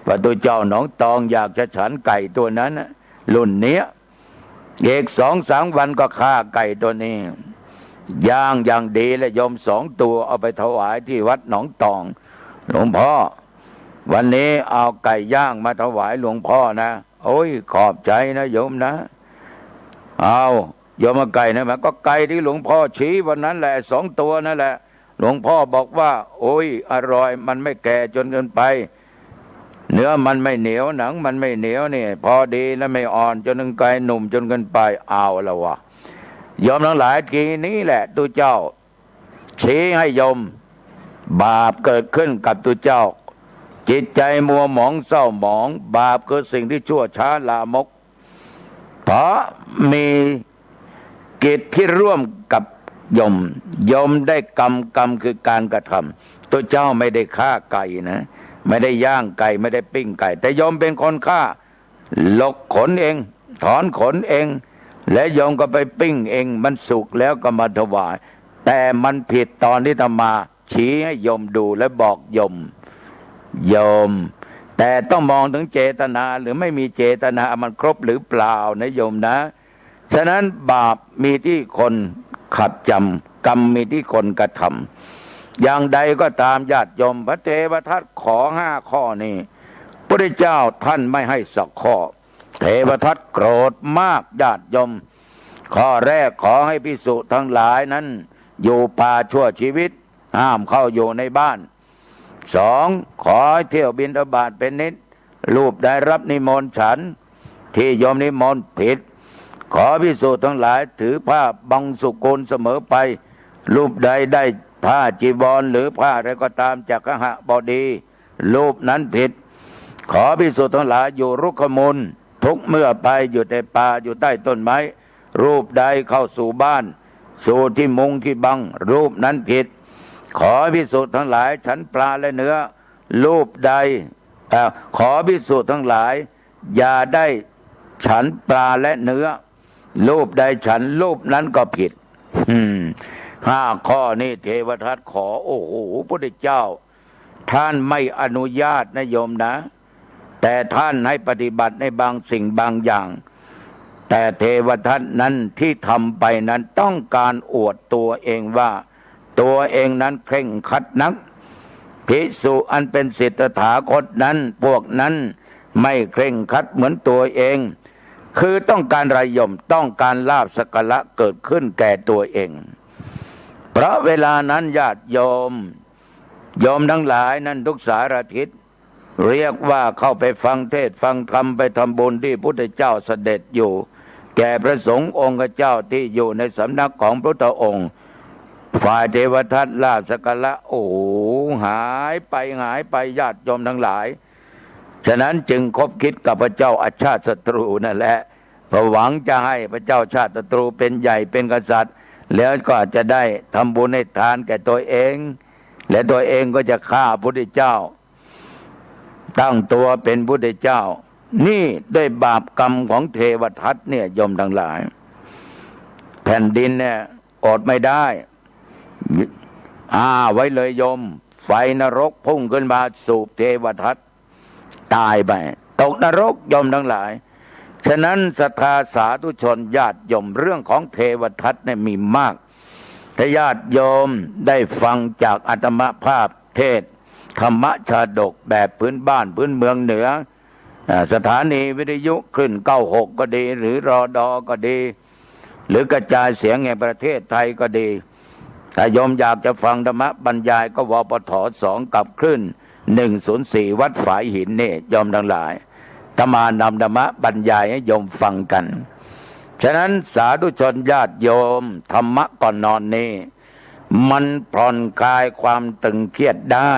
พระตัวเจ้าหนองตองอยากจะฉันไก่ตัวนั้นรุ่นเนี้ยอีก2-3 วันก็ฆ่าไก่ตัวนี้ย่างอย่างดีและโยม2 ตัวเอาไปถวายที่วัดหนองตองหลวงพ่อวันนี้เอาไก่ย่างมาถวายหลวงพ่อนะโอ้ยขอบใจนะโยมนะเอาโยมมาไก่นะมันก็ไก่ที่หลวงพ่อชี้วันนั้นแหละ2 ตัวนั่นแหละหลวงพ่อบอกว่าโอ้ยอร่อยมันไม่แก่จนเกินไปเนื้อมันไม่เหนียวหนังมันไม่เหนียวนี่พอดีและไม่อ่อนจนไก่หนุ่มจนเกินไปเอาแล้ววะโยมทั้งหลายทีนี้แหละตัวเจ้าชี้ให้โยมบาปเกิดขึ้นกับตัวเจ้าจิตใจมัวหมองเศร้าหมองบาปคือสิ่งที่ชั่วช้าลามกเพราะมีกิจที่ร่วมกับโยมได้กรรมคือการกระทำตัวเจ้าไม่ได้ฆ่าไก่นะไม่ได้ย่างไก่ไม่ได้ปิ้งไก่แต่โยมเป็นคนฆ่าลกขนเองถอนขนเองและโยมก็ไปปิ้งเองมันสุกแล้วก็มาถวายแต่มันผิดตอนที่ธรรมาชี้ให้โยมดูและบอกโยมแต่ต้องมองถึงเจตนาหรือไม่มีเจตนามันครบหรือเปล่านะโยมนะฉะนั้นบาปมีที่คนขัดจำกรรมมีที่คนกระทำอย่างใดก็ตามญาติโยมพระเทวทัตขอ5 ข้อนี้พระเจ้าท่านไม่ให้สักข้อเทวทัตโกรธมากญาติโยมข้อแรกขอให้ภิกษุทั้งหลายนั้นอยู่ป่าชั่วชีวิตห้ามเข้าอยู่ในบ้าน2ขอให้เที่ยวบิณฑบาตเป็นนิดรูปได้รับนิมนต์ฉันที่โยมนิมนต์ผิดขอภิกษุทั้งหลายถือผ้าบังสุกุลเสมอไปรูปใดได้ผ้าจีวรหรือผ้าอะไรก็ตามจากคหบดีรูปนั้นผิดขอภิกษุทั้งหลายอยู่รุกขมูลทุกเมื่อไปอยู่แต่ป่าอยู่ใต้ต้นไม้รูปใดเข้าสู่บ้านสู่ที่มุงที่บังรูปนั้นผิดขอภิกษุทั้งหลายฉันปลาและเนื้อรูปใดขอภิกษุทั้งหลายอย่าได้ฉันปลาและเนื้อรูปใดฉันรูปนั้นก็ผิด5 ข้อนี้เทวทัตขอโอ้โหพระพุทธเจ้าท่านไม่อนุญาตนะโยมนะแต่ท่านให้ปฏิบัติในบางสิ่งบางอย่างแต่เทวทัตนั้นที่ทำไปนั้นต้องการอวดตัวเองว่าตัวเองนั้นเคร่งครัดนักภิกษุอันเป็นศิษย์ตถาคตนั้นพวกนั้นไม่เคร่งครัดเหมือนตัวเองคือต้องการไรยมต้องการลาภสักการะเกิดขึ้นแก่ตัวเองเพราะเวลานั้นญาติโยมทั้งหลายนั้นทุกสารทิศเรียกว่าเข้าไปฟังเทศฟังธรรมไปทำบุญที่พุทธเจ้าเสด็จอยู่แก่พระสงฆ์องค์เจ้าที่อยู่ในสำนักของพระพุทธองค์ฝ่ายเทวทัตลาภสักการะโอ้หายไปญาติโยมทั้งหลายฉะนั้นจึงคบคิดกับพระเจ้าอาชาติศัตรูนั่นแหละเพราะหวังจะให้พระเจ้าชาติศัตรูเป็นใหญ่เป็นกษัตริย์แล้วก็จะได้ทำบุญให้ทานแก่ตัวเองและตัวเองก็จะฆ่าพระพุทธเจ้า ตั้งตัวเป็นพุทธเจ้านี่ด้วยบาปกรรมของเทวทัตเนี่ยโยมทั้งหลายแผ่นดินเนี่ยอดไม่ได้ไว้เลยโยมไฟนรกพุ่งขึ้นมาสูบเทวทัตตายไปตกนรกโยมทั้งหลายฉะนั้นศรัทธาสาธุชนญาติโยมเรื่องของเทวทัตเนี่ยมีมากถ้าญาติโยมได้ฟังจากอาตมาภาพเทศธรรมชาดกแบบพื้นบ้านพื้นเมืองเหนือสถานีวิทยุขึ้น96ก็ดีหรือรอดอก็ดีหรือกระจายเสียงแห่งประเทศไทยก็ดีถ้าโยมอยากจะฟังธรรมบรรยายก็วปท2กับคลื่น104วัดฝายหินนี่โยมทั้งหลายธรรมานำธรรมบรรยายให้โยมฟังกันฉะนั้นสาธุชนญาติโยมธรรมะก่อนนอนนี่มันผ่อนคลายความตึงเครียดได้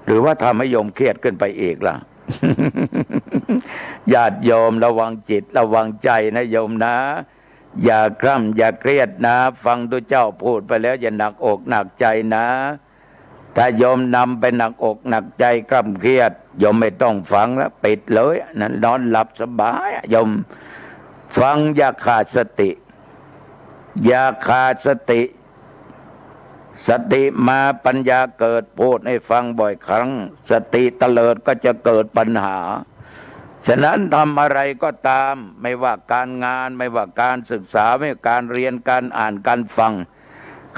หรือว่าทำให้โยมเครียดขึ้นไปอีกล่ะ ญาติโยมระวังจิตระวังใจนะโยมนะอย่าคร่ำอย่าเครียดนะฟังตัวเจ้าพูดไปแล้วอย่าหนักอกหนักใจนะถ้าโยมนำไปหนักอกหนักใจคร่ำเครียดโยมไม่ต้องฟังแล้วปิดเลยนั่นนอนหลับสบายโยมฟังอย่าขาดสติอย่าขาดสติสติมาปัญญาเกิดพูดให้ฟังบ่อยครั้งสติเตลิดก็จะเกิดปัญหาฉะนั้นทำอะไรก็ตามไม่ว่าการงานไม่ว่าการศึกษาไม่ว่าการเรียนการอ่านการฟัง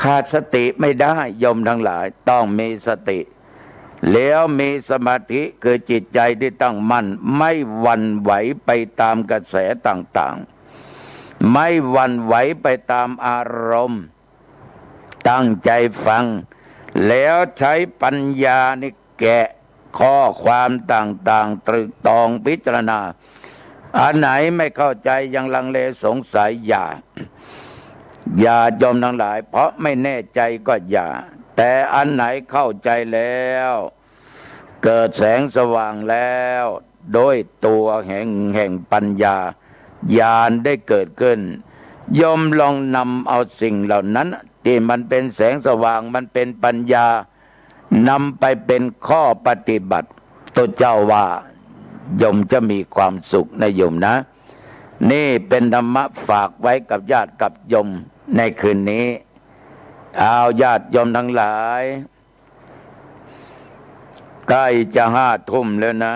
ขาดสติไม่ได้โยมทั้งหลายต้องมีสติแล้วมีสมาธิคือจิตใจที่ตั้งมั่นไม่หวั่นไหวไปตามกระแสต่างๆไม่หวั่นไหวไปตามอารมณ์ตั้งใจฟังแล้วใช้ปัญญานี่แกะข้อความต่างๆตรึกตรองพิจารณาอันไหนไม่เข้าใจยังลังเลสงสัยอย่าโยมทั้งหลายเพราะไม่แน่ใจก็อย่าแต่อันไหนเข้าใจแล้วเกิดแสงสว่างแล้วโดยตัวแห่งปัญญาญาณได้เกิดขึ้นโยมลองนำเอาสิ่งเหล่านั้นที่มันเป็นแสงสว่างมันเป็นปัญญานำไปเป็นข้อปฏิบัติตัวเจ้าว่าโยมจะมีความสุขนะโยมนะนี่เป็นธรรมะฝากไว้กับญาติกับโยมในคืนนี้เอาญาติโยมทั้งหลายใกล้จะ5 ทุ่มแล้วนะ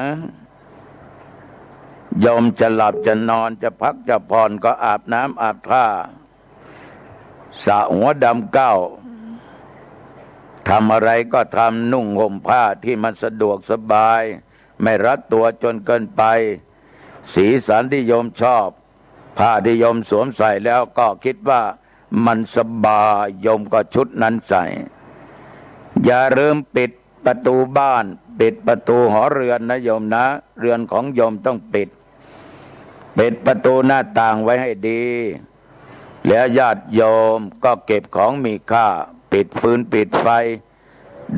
โยมจะหลับจะนอนจะพักจะผ่อนก็อาบน้ำอาบท่าสระหัวดำเก้าทำอะไรก็ทำนุ่งห่มผ้าที่มันสะดวกสบายไม่รัดตัวจนเกินไปสีสันที่โยมชอบผ้าที่โยมสวมใส่แล้วก็คิดว่ามันสบายโยมก็ชุดนั้นใส่อย่าลืมปิดประตูบ้านปิดประตูหอเรือนนะโยมนะเรือนของโยมต้องปิดประตูหน้าต่างไว้ให้ดีแล้วญาติโยมก็เก็บของมีค่าปิดฟืนปิดไฟ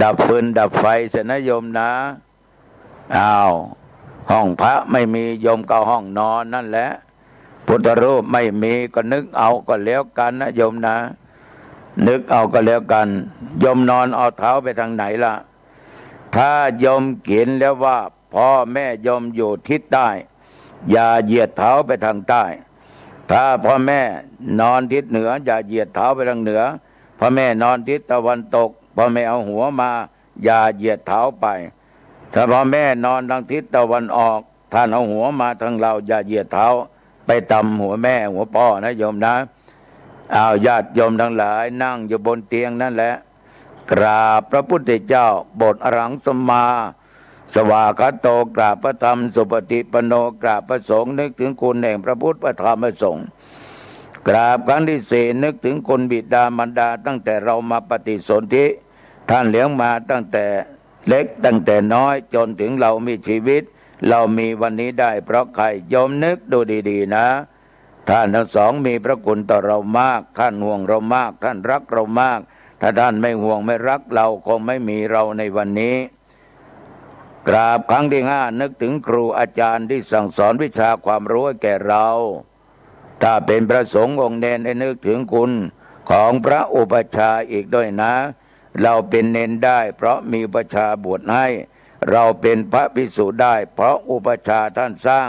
ดับฟืนดับไฟเสร็จนะโยมนะห้องพระไม่มีโยมก็ห้องนอนนั่นแหละพุทธรูปไม่มีก็นึกเอาก็แล้วกันนะโยมนะนึกเอาก็แล้วกันโยมนอนเอาเท้าไปทางไหนล่ะถ้าโยมเขียนแล้วว่าพ่อแม่โยมอยู่ทิศใต้อย่าเหยียดเท้าไปทางใต้ถ้าพ่อแม่นอนทิศเหนืออย่าเหยียดเท้าไปทางเหนือพ่อแม่นอนทิศตะวันตกพ่อแม่เอาหัวมาอย่าเหยียดเท้าไปถ้าพ่อแม่นอนทางทิศตะวันออกท่านเอาหัวมาทางเราอย่าเหยียดเท้าไปตำหัวแม่หัวพ่อนะโยมนะญาติโยมทั้งหลายนั่งอยู่บนเตียงนั่นแหละกราบพระพุทธเจ้าบทอรหังสัมมาสวากขาโตกราบพระธรรมสุปฏิปันโนกราบพระสงฆ์นึกถึงคุณแห่งพระพุทธพระธรรมพระสงฆ์กราบครั้งที่4นึกถึงคุณบิดามารดาตั้งแต่เรามาปฏิสนธิท่านเลี้ยงมาตั้งแต่เล็กตั้งแต่น้อยจนถึงเรามีชีวิตเรามีวันนี้ได้เพราะใครโยมนึกดูดีๆนะท่านทั้งสองมีพระคุณต่อเรามากท่านห่วงเรามากท่านรักเรามากถ้าท่านไม่ห่วงไม่รักเราคงไม่มีเราในวันนี้กราบครั้งที่5นึกถึงครูอาจารย์ที่สั่งสอนวิชาความรู้แก่เราถ้าเป็นพระสงฆ์องค์เนรให้นึกถึงคุณของพระอุปัชฌาย์อีกด้วยนะเราเป็นเนรได้เพราะมีอุปัชฌาย์บวชให้ เราเป็นพระภิกษุได้เพราะอุปชฌาย์ท่านสร้าง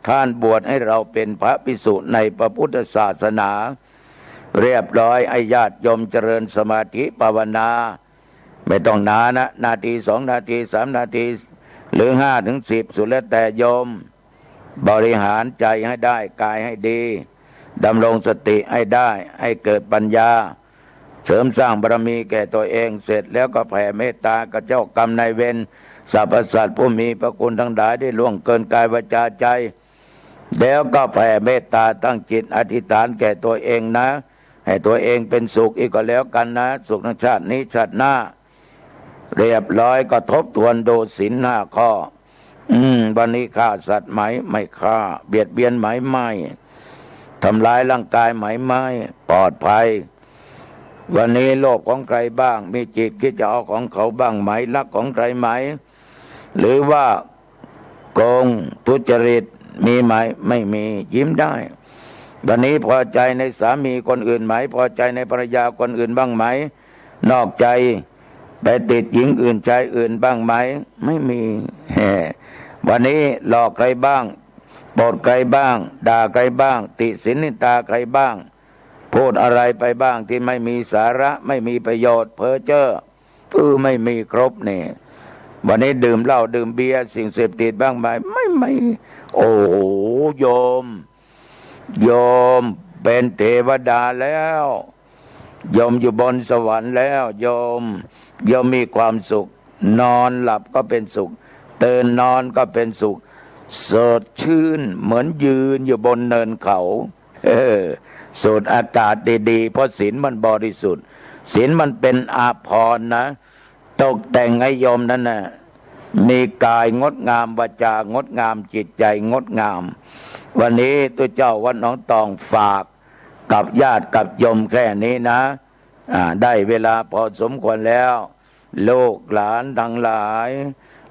ท่านบวชให้เราเป็นพระภิกษุในพระพุทธศาสนาเรียบร้อยไอ้ญาติโยมเจริญสมาธิภาวนาไม่ต้องนานนะนาที2 นาที 3 นาทีหรือ5 ถึง 10สุดแล้วแต่โยมบริหารใจให้ได้กายให้ดีดำรงสติให้ได้ให้เกิดปัญญาเสริมสร้างบารมีแก่ตัวเองเสร็จแล้วก็แผ่เมตตากับเจ้ากรรมนายเวรสรรพสัตว์ผู้มีพระคุณทั้งหลายได้ล่วงเกินกายวาจาใจแล้วก็แผ่เมตตาตั้งจิตอธิษฐานแก่ตัวเองนะให้ตัวเองเป็นสุขอีกก็แล้วกันนะสุขในชาตินี้ชาติหน้าเรียบร้อยก็ทบทวนดูศีล5 ข้อวันนี้ฆ่าสัตว์ไหมไม่ฆ่าเบียดเบียนไหมไม่ทำลายร่างกายไหมไม่ปลอดภัยวันนี้โลภของใครบ้างมีจิตคิดจะเอาของเขาบ้างไหมลักของใครไหมหรือว่าโกงทุจริตมีไหมไม่มียิ้มได้วันนี้พอใจในสามีคนอื่นไหมพอใจในภรรยาคนอื่นบ้างไหมนอกใจไปติดหญิงอื่นชายอื่นบ้างไหมไม่มีวันนี้หลอกใครบ้างโกรธใครบ้างด่าใครบ้างติสินนินทาใครบ้างพูดอะไรไปบ้างที่ไม่มีสาระไม่มีประโยชน์เพ้อเจ้อไม่มีครบนี่วันนี้ดื่มเหล้าดื่มเบียร์สิ่งเสพติดบ้างไหมไม่โอ้โหโยมเป็นเทวดาแล้วโยมอยู่บนสวรรค์แล้วโยมมีความสุขนอนหลับก็เป็นสุขตื่นนอนก็เป็นสุขสดชื่นเหมือนยืนอยู่บนเนินเขาสูดอากาศดีๆเพราะศีลมันบริสุทธิ์ศีลมันเป็นอาภรณ์นะตกแต่งให้โยมนั่นน่ะมีกายงดงามวาจางดงามจิตใจงดงามวันนี้ตัวเจ้าวัดหนองตองฝากกับญาติกับโยมแค่นี้นะได้เวลาพอสมควรแล้วลูกหลานทั้งหลาย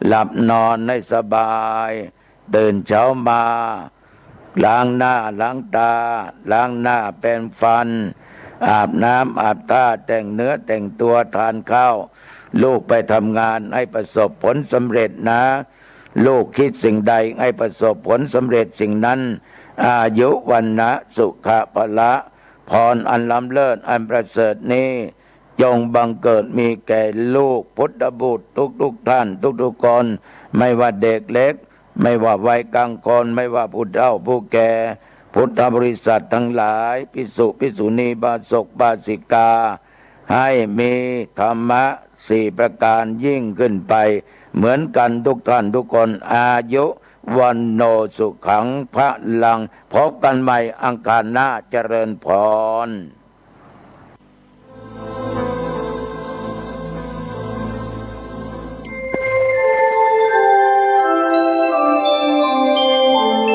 หลับนอนให้สบายตื่นเช้ามาล้างหน้าล้างตาล้างหน้าแปรงฟันอาบน้ำอาบท่าแต่งเนื้อแต่งตัวทานข้าวลูกไปทำงานให้ประสบผลสำเร็จนะลูกคิดสิ่งใดให้ประสบผลสำเร็จสิ่งนั้นอายุวันนะสุขะพละพรอันล้ำเลิศอันประเสริฐนี้จงบังเกิดมีแก่ลูกพุทธบุตรทุกท่านทุกคนไม่ว่าเด็กเล็กไม่ว่าวัยกลางคนไม่ว่าผู้เฒ่าผู้แก่พุทธบริษัททั้งหลายภิกษุภิกษุณีบาศกบาสิกาให้มีธรรมะ4 ประการยิ่งขึ้นไปเหมือนกันทุกท่านทุกคนอายุวันโนสุขังพระลังพบกันใหม่อังคารหน้าเจริญพร